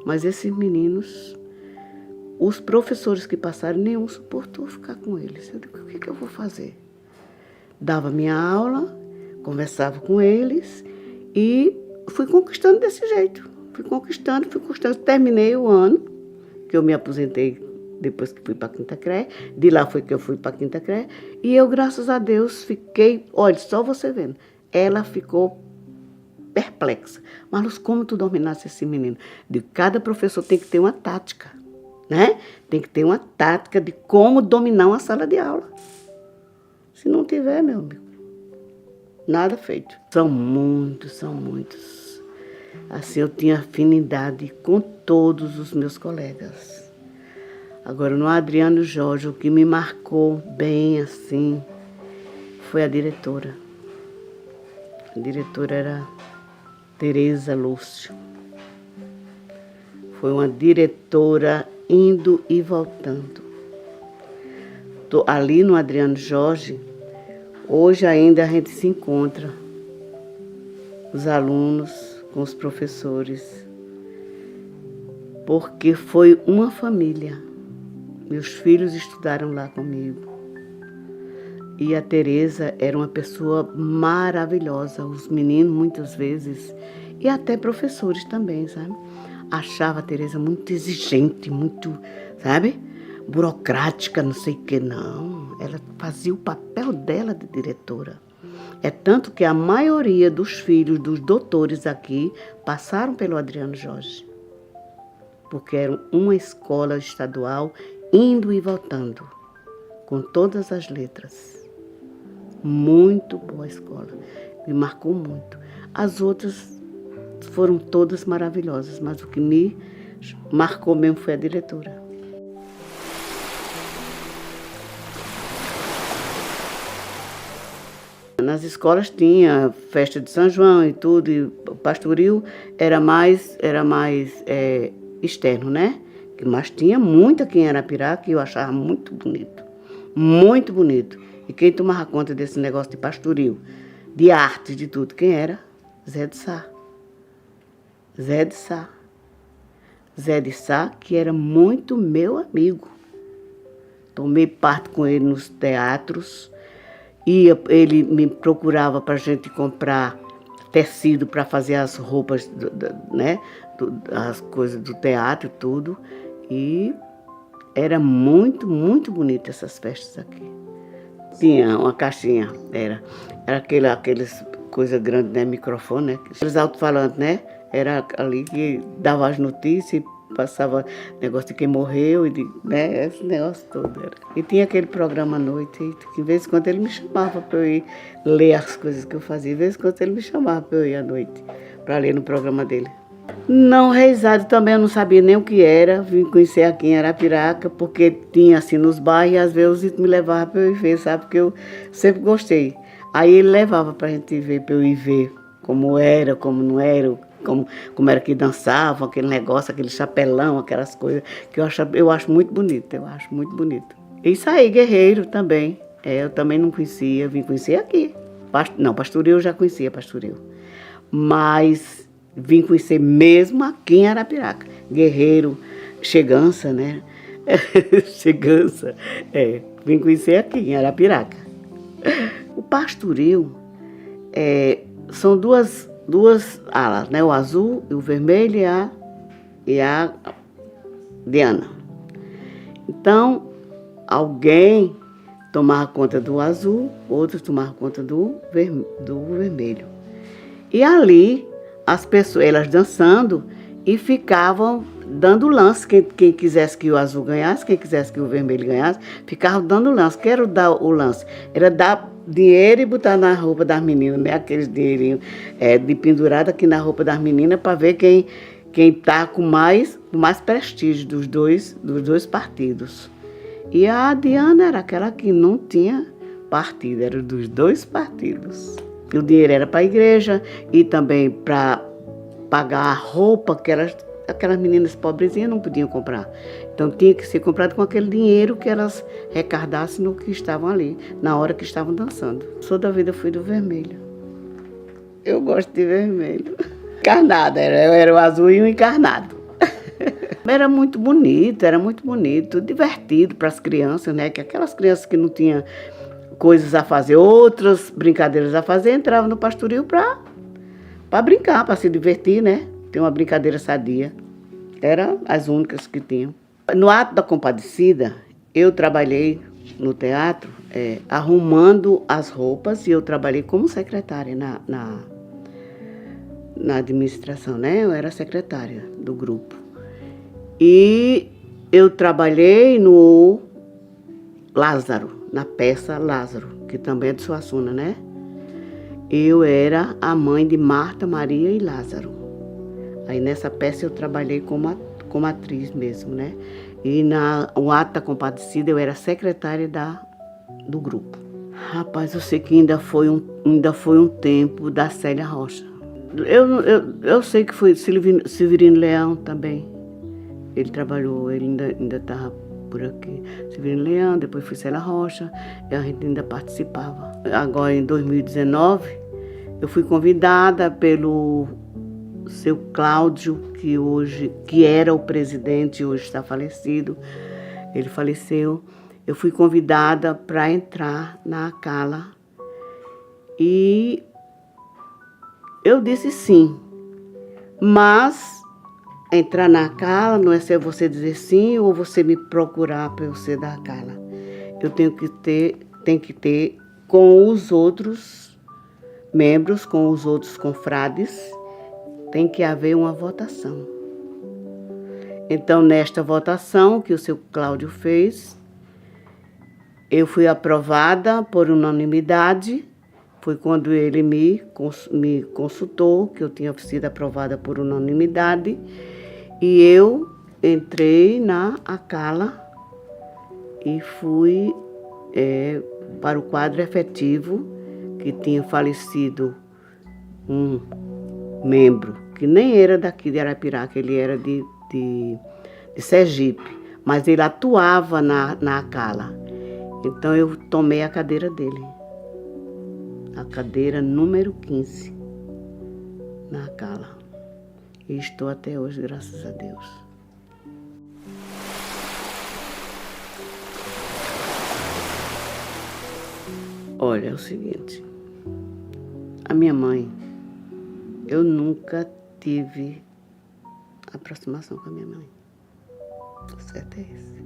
Speaker 1: mas esses meninos os professores que passaram, nenhum suportou ficar com eles. Eu digo, o que eu vou fazer? Dava minha aula, conversava com eles e fui conquistando desse jeito. Fui conquistando. Terminei o ano, que eu me aposentei depois que fui para a Quinta CREA. De lá foi que eu fui para a Quinta CREA. E eu, graças a Deus, fiquei... Olha, só você vendo. Ela ficou perplexa. Marluz, como tu dominasse esse menino? De cada professor tem que ter uma tática, né? Tem que ter uma tática de como dominar uma sala de aula. Se não tiver, meu amigo, nada feito. São muitos. Assim, eu tinha afinidade com todos os meus colegas. Agora, no Adriano Jorge, o que me marcou bem, assim, foi a diretora. A diretora era Tereza Lúcio. Foi uma diretora indo e voltando. Ali no Adriano Jorge, hoje ainda a gente se encontra, os alunos com os professores, porque foi uma família. Meus filhos estudaram lá comigo. E a Tereza era uma pessoa maravilhosa. Os meninos, muitas vezes, e até professores também, sabe? Achava a Tereza muito exigente, muito, sabe? Burocrática, não sei o que, não. Ela fazia o papel dela de diretora. É tanto que a maioria dos filhos dos doutores aqui passaram pelo Adriano Jorge. Porque era uma escola estadual indo e voltando, com todas as letras. Muito boa escola, me marcou muito. As outras foram todas maravilhosas, mas o que me marcou mesmo foi a diretora. Nas escolas tinha festa de São João e tudo, e o pastoril era mais externo, né? Mas tinha muito aqui em Arapiraca que eu achava muito bonito. Muito bonito. E quem tomava conta desse negócio de pastoril, de arte, de tudo, quem era? Zé de Sá. Zé de Sá. Zé de Sá, que era muito meu amigo. Tomei parte com ele nos teatros. Ele me procurava para a gente comprar tecido para fazer as roupas, né? As coisas do teatro e tudo. E era muito bonita essas festas aqui. Tinha uma caixinha, era aqueles coisa grande, né? Microfone, né? Aqueles alto-falantes, né? Era ali que dava as notícias, passava negócio de quem morreu, né? Esse negócio todo era. E tinha aquele programa à noite, que de vez em quando ele me chamava para eu ir ler as coisas que eu fazia. De vez em quando ele me chamava para eu ir à noite, para ler no programa dele. Não, reisado também eu não sabia nem o que era. Vim conhecer aqui em Arapiraca, porque tinha assim nos bairros e às vezes me levava para eu ir ver, sabe? Porque eu sempre gostei. Aí ele levava para a gente ver, para eu ir ver como era, como não era, como era que dançavam, aquele negócio, aquele chapelão, aquelas coisas que eu acho muito bonito, Isso aí, Guerreiro também. Eu também não conhecia, vim conhecer aqui. Pastoril eu já conhecia, Pastoril. Mas vim conhecer mesmo aqui em Arapiraca. Guerreiro, Chegança, né? Chegança, vim conhecer aqui em Arapiraca. O Pastoril são duas alas, né? O azul e o vermelho e a Diana. Então, alguém tomava conta do azul, outros tomavam conta do vermelho. E ali, as pessoas, elas dançando e ficavam dando lance. Quem quisesse que o azul ganhasse, quem quisesse que o vermelho ganhasse, ficavam dando lance. Quero dar o lance. Era dar dinheiro e botar na roupa das meninas, né? Aqueles dinheirinhos de pendurado aqui na roupa das meninas para ver quem tá com mais prestígio dos dois partidos. E a Diana era aquela que não tinha partido, era dos dois partidos. O dinheiro era para a igreja e também para pagar a roupa que aquelas meninas pobrezinhas não podiam comprar. Então tinha que ser comprado com aquele dinheiro que elas recardassem no que estavam ali, na hora que estavam dançando. Toda a vida fui do vermelho. Eu gosto de vermelho. Encarnado, era o azul e o encarnado. era muito bonito, divertido para as crianças, né? Que aquelas crianças que não tinham coisas a fazer, outras brincadeiras a fazer, entravam no pastoril para brincar, para se divertir, né? Ter uma brincadeira sadia. Eram as únicas que tinham. No Ato da Compadecida, eu trabalhei no teatro arrumando as roupas e eu trabalhei como secretária na administração, né? Eu era secretária do grupo. E eu trabalhei no Lázaro, na peça Lázaro, que também é de Suassuna, né? Eu era a mãe de Marta, Maria e Lázaro. Aí nessa peça eu trabalhei como atriz mesmo, né? E no Ato da Compadecida eu era secretária do grupo. Rapaz, eu sei que ainda foi um tempo da Célia Rocha. Eu sei que foi Severino Leão também. Ele trabalhou, ele ainda estava por aqui. Severino Leão, depois foi Célia Rocha, e a gente ainda participava. Agora, em 2019, eu fui convidada pelo seu Cláudio, que era o presidente, hoje está falecido. Ele faleceu. Eu fui convidada para entrar na Acala. E eu disse sim, mas entrar na Acala não é ser você dizer sim ou você me procurar para eu ser da Acala. Eu tenho que ter com os outros membros, com os outros confrades, tem que haver uma votação. Então, nesta votação que o seu Cláudio fez, eu fui aprovada por unanimidade. Foi quando ele me consultou, que eu tinha sido aprovada por unanimidade, e eu entrei na Acala e fui para o quadro efetivo, que tinha falecido um membro, que nem era daqui de Arapiraca, ele era de Sergipe, mas ele atuava na Acala. Então eu tomei a cadeira dele. A cadeira número 15, na Acala. E estou até hoje, graças a Deus. Olha, é o seguinte, a minha mãe, eu nunca tive aproximação com a minha mãe. O certo é esse.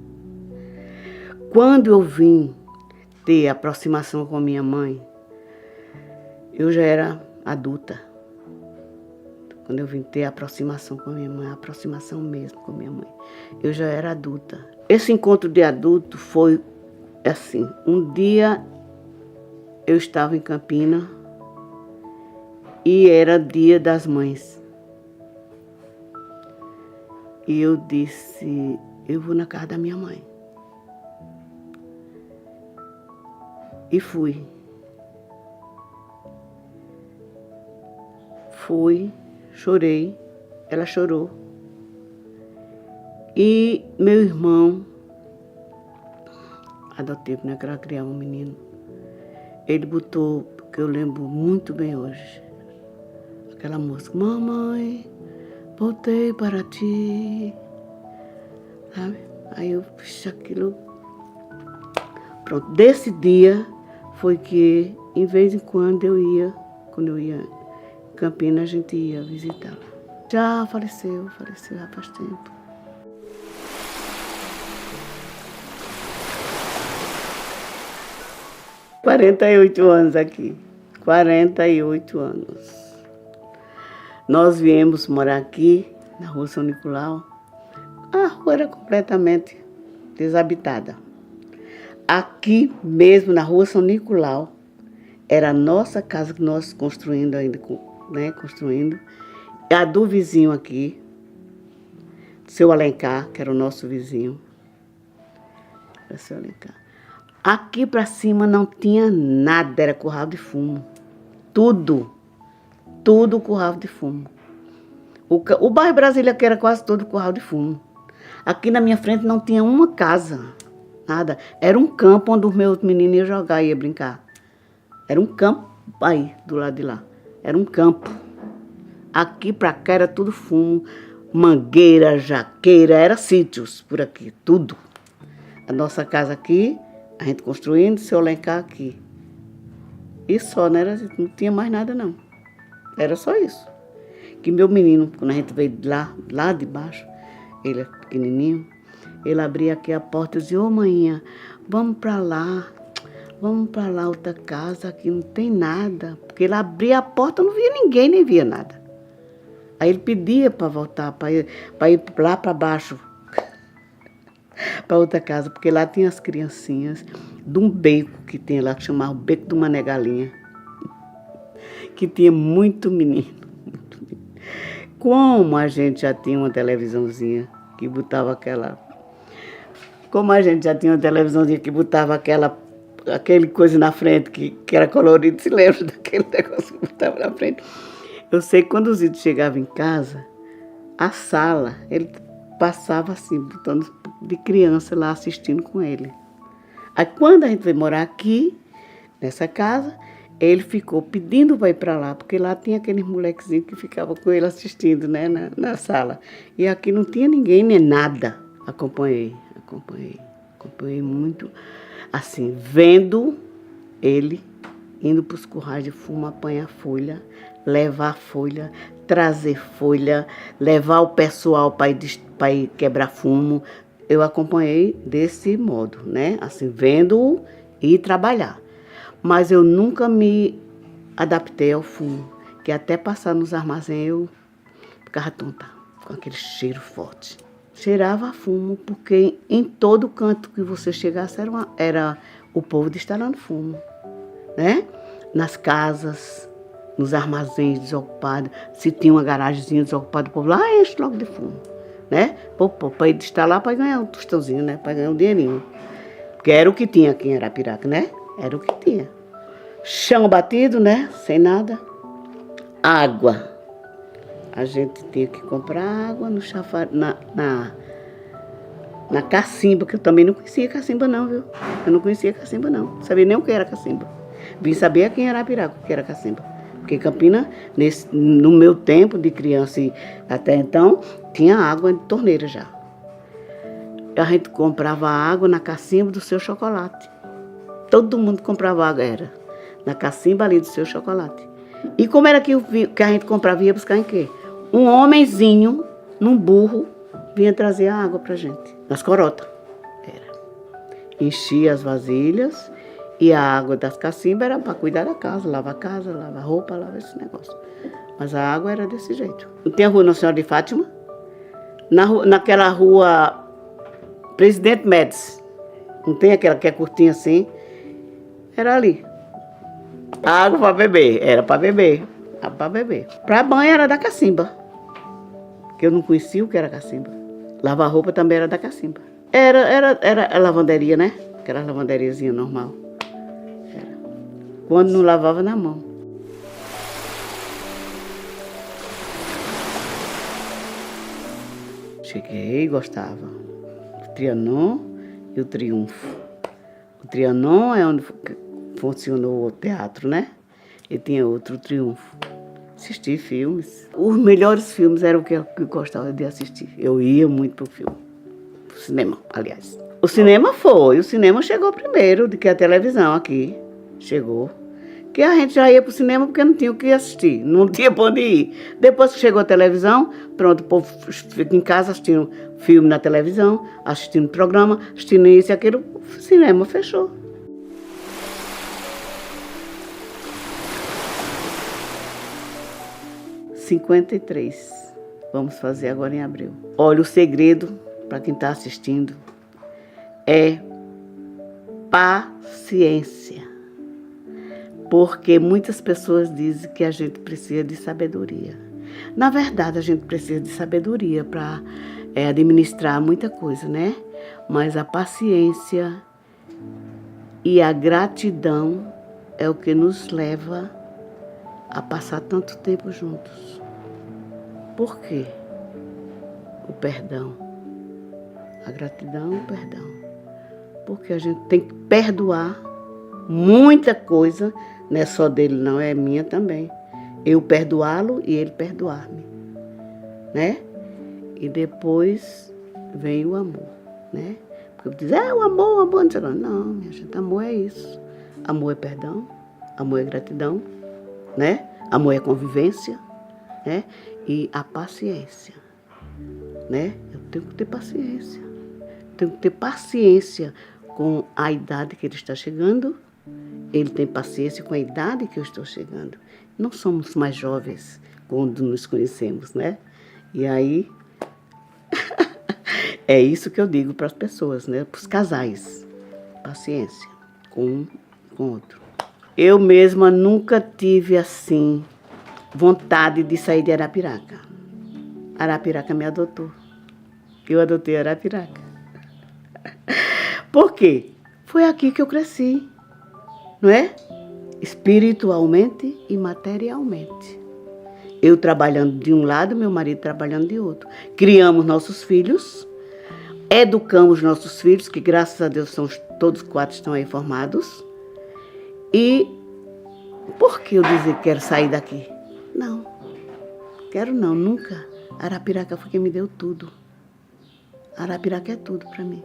Speaker 1: Quando eu vim ter aproximação com a minha mãe, eu já era adulta. Quando eu vim ter aproximação com a minha mãe, aproximação mesmo com a minha mãe, eu já era adulta. Esse encontro de adulto foi assim, um dia eu estava em Campina e era Dia das Mães. E eu disse, eu vou na casa da minha mãe. E fui. Fui, chorei, ela chorou. E meu irmão adotivo, né, que ela criava um menino, ele botou, que eu lembro muito bem hoje, aquela música, mamãe, voltei para ti, sabe? Aí eu fiz aquilo. Pronto, desse dia foi que, em vez em quando quando eu ia em Campinas, a gente ia visitá-la. Já faleceu já faz tempo. – 48 anos aqui, 48 anos. Nós viemos morar aqui, na rua São Nicolau. A rua era completamente desabitada. Aqui mesmo, na rua São Nicolau, era a nossa casa que nós construindo ainda, né, construindo. A do vizinho aqui, seu Alencar, que era o nosso vizinho. Era seu Alencar. Aqui para cima não tinha nada, era curral de fumo. Tudo curral de fumo. O bairro Brasília aqui era quase todo curral de fumo. Aqui na minha frente não tinha uma casa, nada. Era um campo onde os meus meninos iam jogar, iam brincar. Era um campo aí, do lado de lá. Era um campo. Aqui para cá era tudo fumo, Mangueira, Jaqueira, era sítios por aqui, tudo. A nossa casa aqui, a gente construindo, seu Alencar aqui. E só, não tinha mais nada não. Era só isso. Que meu menino, quando a gente veio lá de baixo, ele é pequenininho, ele abria aqui a porta e dizia, ô maninha, vamos pra lá, outra casa, aqui não tem nada. Porque ele abria a porta, não via ninguém, nem via nada. Aí ele pedia para voltar, para ir lá para baixo, para outra casa, porque lá tinha as criancinhas de um beco que tem lá, que chamava o Beco do Mané Galinha, que tinha muito menino. Como a gente já tinha uma televisãozinha que botava aquele coisa na frente, que era colorido, se lembra daquele negócio que botava na frente? Eu sei que quando o Zito chegava em casa, a sala, ele passava assim, botando de criança lá, assistindo com ele. Aí quando a gente veio morar aqui, nessa casa, ele ficou pedindo para ir para lá, porque lá tinha aqueles molequezinhos que ficavam com ele assistindo, né, na sala. E aqui não tinha ninguém, nem nada. Acompanhei muito, assim, vendo ele indo para os currais de fumo, apanhar folha, levar folha, trazer folha, levar o pessoal para ir quebrar fumo. Eu acompanhei desse modo, né? Assim, vendo-o e trabalhar. Mas eu nunca me adaptei ao fumo, que até passar nos armazéns eu ficava tonta, com aquele cheiro forte. Cheirava a fumo, porque em todo canto que você chegasse era o povo instalando fumo, né? Nas casas, nos armazéns desocupados, se tinha uma garagemzinha desocupada, o povo lá enche logo de fumo, né? Para ir instalar, para ganhar um tostãozinho, né? Para ganhar um dinheirinho. Porque era o que tinha aqui em Arapiraca, né? Era o que tinha. Chão batido, né? Sem nada. Água. A gente tinha que comprar água no na cacimba, que eu também não conhecia cacimba não, viu? Eu não conhecia cacimba não. Sabia nem o que era cacimba. Vim saber aqui em Arapiraca o que era cacimba. Porque Campina, no meu tempo de criança e até então, tinha água de torneira já. A gente comprava água na cacimba do Seu Chocolate. Todo mundo comprava água, era na cacimba ali do Seu Chocolate. E como era que a gente comprava, ia buscar em quê? Um homenzinho, num burro, vinha trazer a água pra gente, nas corotas. Era. Enchia as vasilhas e a água das cacimbas era para cuidar da casa, lavar roupa, lavar esse negócio. Mas a água era desse jeito. Não tem a rua Nossa Senhora de Fátima? Naquela rua Presidente Médici, não tem aquela que é curtinha assim? Era ali. A água para beber, era para beber. Para banho era da cacimba, que eu não conhecia o que era cacimba. Lavar roupa também era da cacimba. Era a lavanderia, né? Aquela lavanderiazinha normal. Era. Quando não lavava na mão. Cheguei e gostava. O Trianon e o Triunfo. O Trianon é onde funcionou o teatro, né? E tinha outro Triunfo. Assisti filmes. Os melhores filmes eram o que eu gostava de assistir. Eu ia muito pro filme. Pro cinema, aliás. O cinema chegou primeiro do que a televisão aqui. Chegou. Que a gente já ia pro cinema porque não tinha o que assistir. Não tinha pra onde ir. Depois que chegou a televisão, pronto, o povo fica em casa assistindo filme na televisão, assistindo programa, assistindo isso e aquilo. O cinema fechou. ...53. Vamos fazer agora em abril. Olha, o segredo, para quem está assistindo, é paciência. Porque muitas pessoas dizem que a gente precisa de sabedoria. Na verdade, a gente precisa de sabedoria para administrar muita coisa, né? Mas a paciência e a gratidão é o que nos leva a passar tanto tempo juntos. Por quê? O perdão. A gratidão e o perdão. Porque a gente tem que perdoar muita coisa, não é só dele não, é minha também. Eu perdoá-lo e ele perdoar-me, né? E depois vem o amor, né? Porque diz, o amor, não sei lá. Não, minha gente, amor é isso. Amor é perdão, amor é gratidão, né? Amor é convivência, né? E a paciência, né? Eu tenho que ter paciência. Tenho que ter paciência com a idade que ele está chegando. Ele tem paciência com a idade que eu estou chegando. Não somos mais jovens quando nos conhecemos, né? E aí, é isso que eu digo para as pessoas, né? Para os casais. Paciência com um com o outro. Eu mesma nunca tive, assim, vontade de sair de Arapiraca. Arapiraca me adotou. Eu adotei Arapiraca. Por quê? Foi aqui que eu cresci, não é? Espiritualmente e materialmente. Eu trabalhando de um lado, meu marido trabalhando de outro. Criamos nossos filhos, educamos nossos filhos, que graças a Deus todos 4 estão aí formados. E por que eu dizer que quero sair daqui? Não, quero não, nunca. Arapiraca foi quem me deu tudo. Arapiraca é tudo para mim.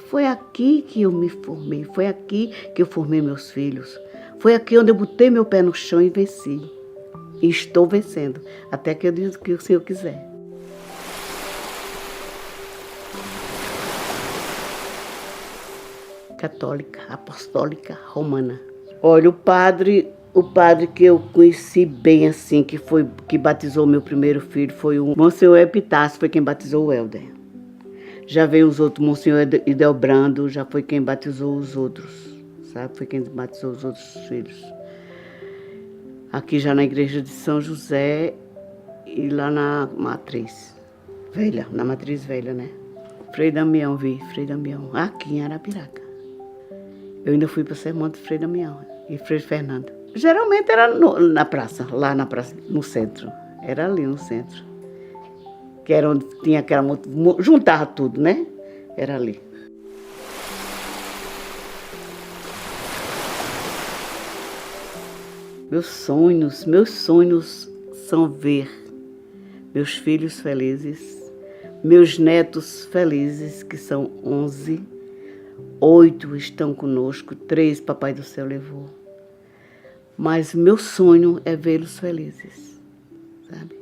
Speaker 1: Foi aqui que eu me formei, foi aqui que eu formei meus filhos. Foi aqui onde eu botei meu pé no chão e venci. E estou vencendo, até que eu diga o que o Senhor quiser. Católica, apostólica, romana. Olha, o padre que eu conheci bem assim, que batizou meu primeiro filho, foi o Monsenhor Epitácio, foi quem batizou o Helder. Já veio os outros, Monsenhor Idelbrando, já foi quem batizou os outros, sabe? Foi quem batizou os outros filhos. Aqui já na igreja de São José e lá na Matriz Velha, na Matriz Velha, né? Frei Damião, Frei Damião, aqui em Arapiraca. Eu ainda fui para o sermão de Frei Damião e Frei Fernando. Geralmente era na praça, lá na praça, no centro. Era ali no centro. Que era onde tinha aquela... Juntava tudo, né? Era ali. Meus sonhos são ver meus filhos felizes, meus netos felizes, que são 11, 8 estão conosco, 3 Papai do Céu levou. Mas meu sonho é vê-los felizes, sabe?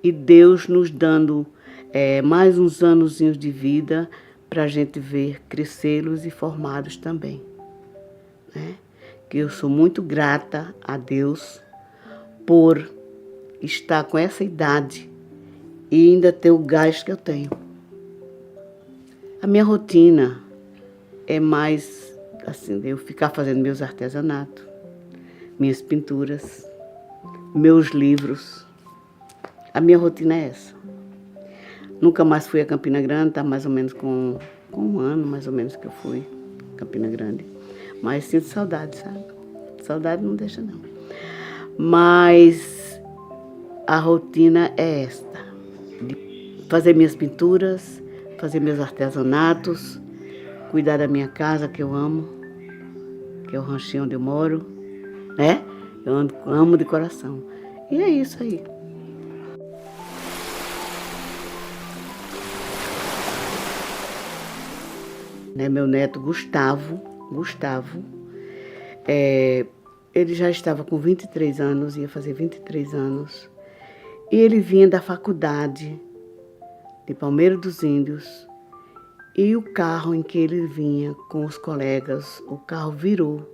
Speaker 1: E Deus nos dando mais uns anozinhos de vida para a gente ver crescê-los e formá-los também, né? Que eu sou muito grata a Deus por estar com essa idade e ainda ter o gás que eu tenho. A minha rotina é mais assim, eu ficar fazendo meus artesanatos, minhas pinturas, meus livros. A minha rotina é essa. Nunca mais fui a Campina Grande, tá mais ou menos com um ano, mais ou menos, que eu fui a Campina Grande. Mas sinto saudade, sabe? Saudade não deixa, não. Mas a rotina é esta. De fazer minhas pinturas, fazer meus artesanatos, cuidar da minha casa, que eu amo, que é o ranchinho onde eu moro, né? Eu amo de coração. E é isso aí. Né, meu neto Gustavo, ele já estava com 23 anos, ia fazer 23 anos, e ele vinha da faculdade de Palmeira dos Índios, e o carro em que ele vinha com os colegas, o carro virou.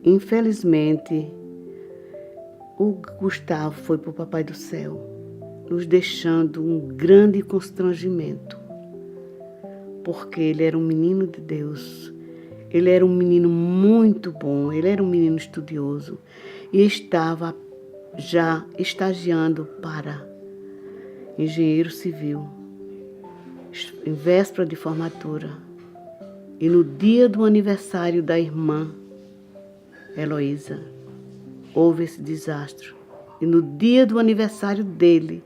Speaker 1: Infelizmente, o Gustavo foi para o Papai do Céu, nos deixando um grande constrangimento, porque ele era um menino de Deus. Ele era um menino muito bom, ele era um menino estudioso e estava já estagiando para engenheiro civil, em véspera de formatura. E no dia do aniversário da irmã Heloísa, houve esse desastre. E no dia do aniversário dele,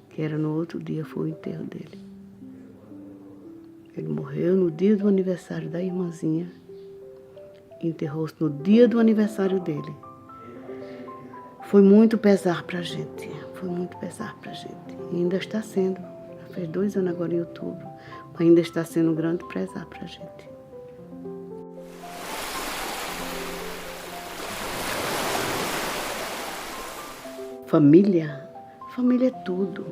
Speaker 1: que era no outro dia, foi o enterro dele. Ele morreu no dia do aniversário da irmãzinha, enterrou-se no dia do aniversário dele. Foi muito pesar para a gente. foi muito pesado pra gente. E ainda está sendo. Já fez 2 anos agora em outubro. Mas ainda está sendo um grande pesar pra gente. Família é tudo.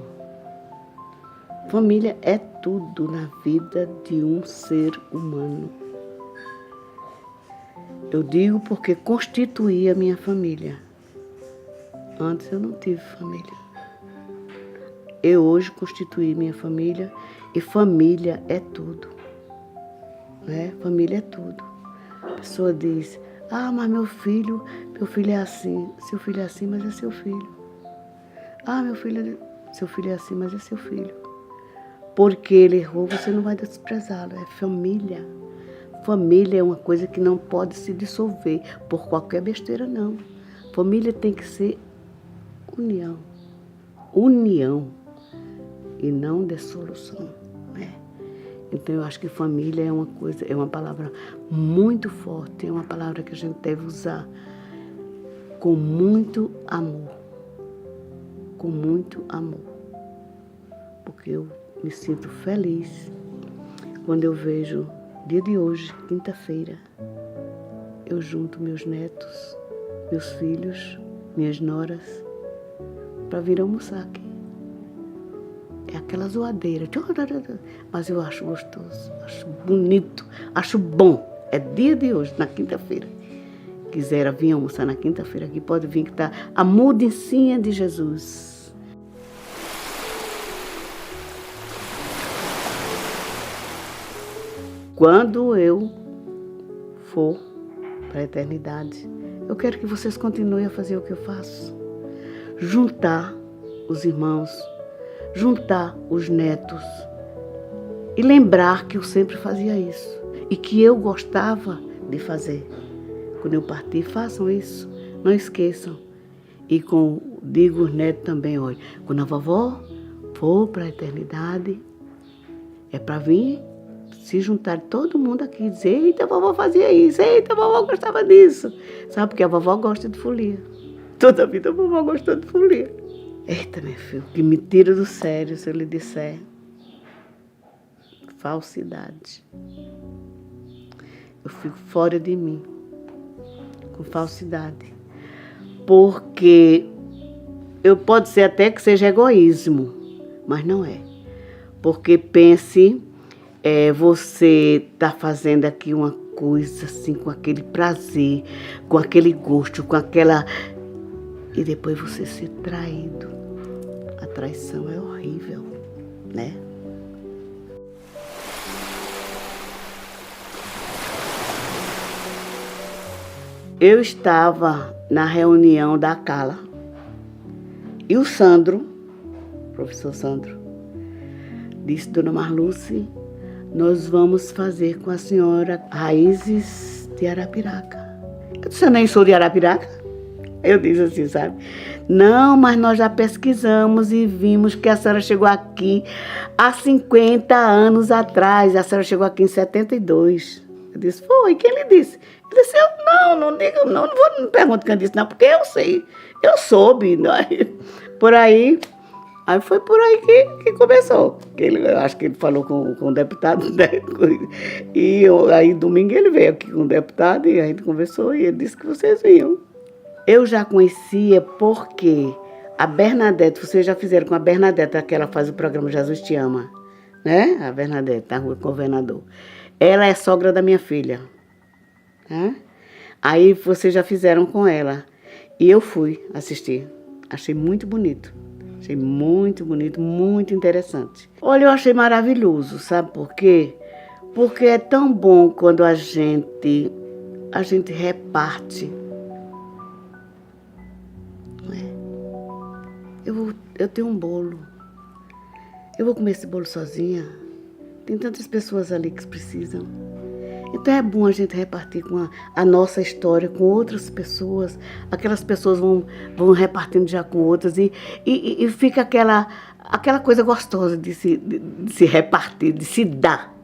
Speaker 1: Família é tudo na vida de um ser humano. Eu digo porque constituí a minha família. Antes eu não tive família. Eu hoje constituí minha família e família é tudo. Né? Família é tudo. A pessoa diz, mas meu filho é assim. Seu filho é assim, mas é seu filho. Seu filho é assim, mas é seu filho. Porque ele errou, você não vai desprezá-lo. É família. Família é uma coisa que não pode se dissolver por qualquer besteira, não. Família tem que ser união. União. E não dissolução. Né? Então eu acho que família é uma palavra muito forte. É uma palavra que a gente deve usar com muito amor. Com muito amor. Porque eu me sinto feliz quando eu vejo, dia de hoje, quinta-feira, eu junto meus netos, meus filhos, minhas noras, para vir almoçar aqui. É aquela zoadeira, mas eu acho gostoso, acho bonito, acho bom. É dia de hoje, na quinta-feira. Quiser vir almoçar na quinta-feira aqui, pode vir que está a mudancinha de Jesus. Quando eu for para a eternidade, eu quero que vocês continuem a fazer o que eu faço. Juntar os irmãos, juntar os netos e lembrar que eu sempre fazia isso e que eu gostava de fazer. Quando eu partir, façam isso, não esqueçam. E digo os netos também, olha, quando a vovó for para a eternidade, é para vir se juntar todo mundo aqui e dizer, eita, a vovó fazia isso, eita, a vovó gostava disso. Sabe, porque a vovó gosta de folia. Toda a vida a vovó gostou de folia. Eita, meu filho, que me tira do sério se eu lhe disser falsidade. Eu fico fora de mim com falsidade. Porque pode ser até que seja egoísmo, mas não é. Porque pense, você está fazendo aqui uma coisa assim, com aquele prazer, com aquele gosto, com aquela... E depois você ser traído. A traição é horrível, né? Eu estava na reunião da Cala e o Sandro, professor Sandro, disse, dona Marluce, nós vamos fazer com a senhora raízes de Arapiraca. Eu disse, eu nem sou de Arapiraca. Eu disse assim, sabe? Não, mas nós já pesquisamos e vimos que a senhora chegou aqui há 50 anos atrás. A senhora chegou aqui em 72. Eu disse, foi, quem lhe disse? Ele disse, não diga, não me pergunte quem disse, não, porque eu sei, eu soube. Por aí foi por aí que começou. Eu acho que ele falou com o deputado, né? E aí domingo ele veio aqui com o deputado e a gente conversou e ele disse que vocês vinham. Eu já conhecia porque a Bernadette, vocês já fizeram com a Bernadette, que ela faz o programa Jesus Te Ama, né? A Bernadette, na Rua Governador. Ela é sogra da minha filha. Né? Aí vocês já fizeram com ela. E eu fui assistir. Achei muito bonito. Achei muito bonito, muito interessante. Olha, eu achei maravilhoso, sabe por quê? Porque é tão bom quando a gente reparte. Eu tenho um bolo. Eu vou comer esse bolo sozinha. Tem tantas pessoas ali que precisam. Então é bom a gente repartir com a nossa história com outras pessoas. Aquelas pessoas vão repartindo já com outras e fica aquela coisa gostosa de se repartir, de se dar.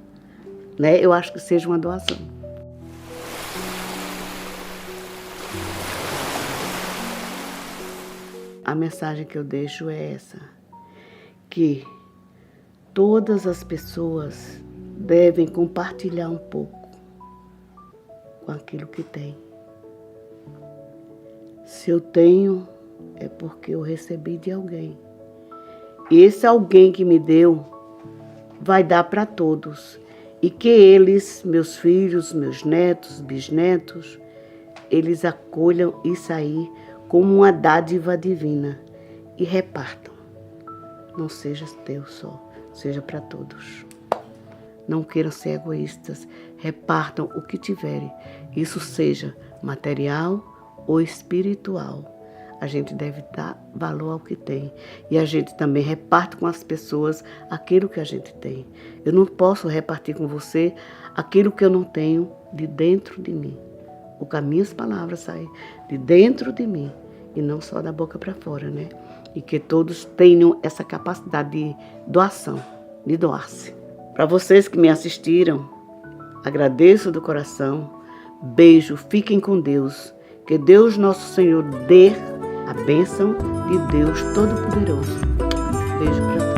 Speaker 1: Né? Eu acho que seja uma doação. a mensagem que eu deixo é essa, que todas as pessoas devem compartilhar um pouco com aquilo que tem. Se eu tenho, é porque eu recebi de alguém. E esse alguém que me deu vai dar para todos. E que eles, meus filhos, meus netos, bisnetos, eles acolham isso aí como uma dádiva divina e repartam. Não seja teu só, seja para todos. Não queiram ser egoístas, repartam o que tiverem. Isso seja material ou espiritual. A gente deve dar valor ao que tem. E a gente também reparte com as pessoas aquilo que a gente tem. Eu não posso repartir com você aquilo que eu não tenho de dentro de mim. O que as minhas palavras saem de dentro de mim e não só da boca para fora, né? E que todos tenham essa capacidade de doação, de doar-se. Para vocês que me assistiram, agradeço do coração. Beijo, fiquem com Deus. Que Deus nosso Senhor dê a bênção de Deus Todo-Poderoso. Beijo para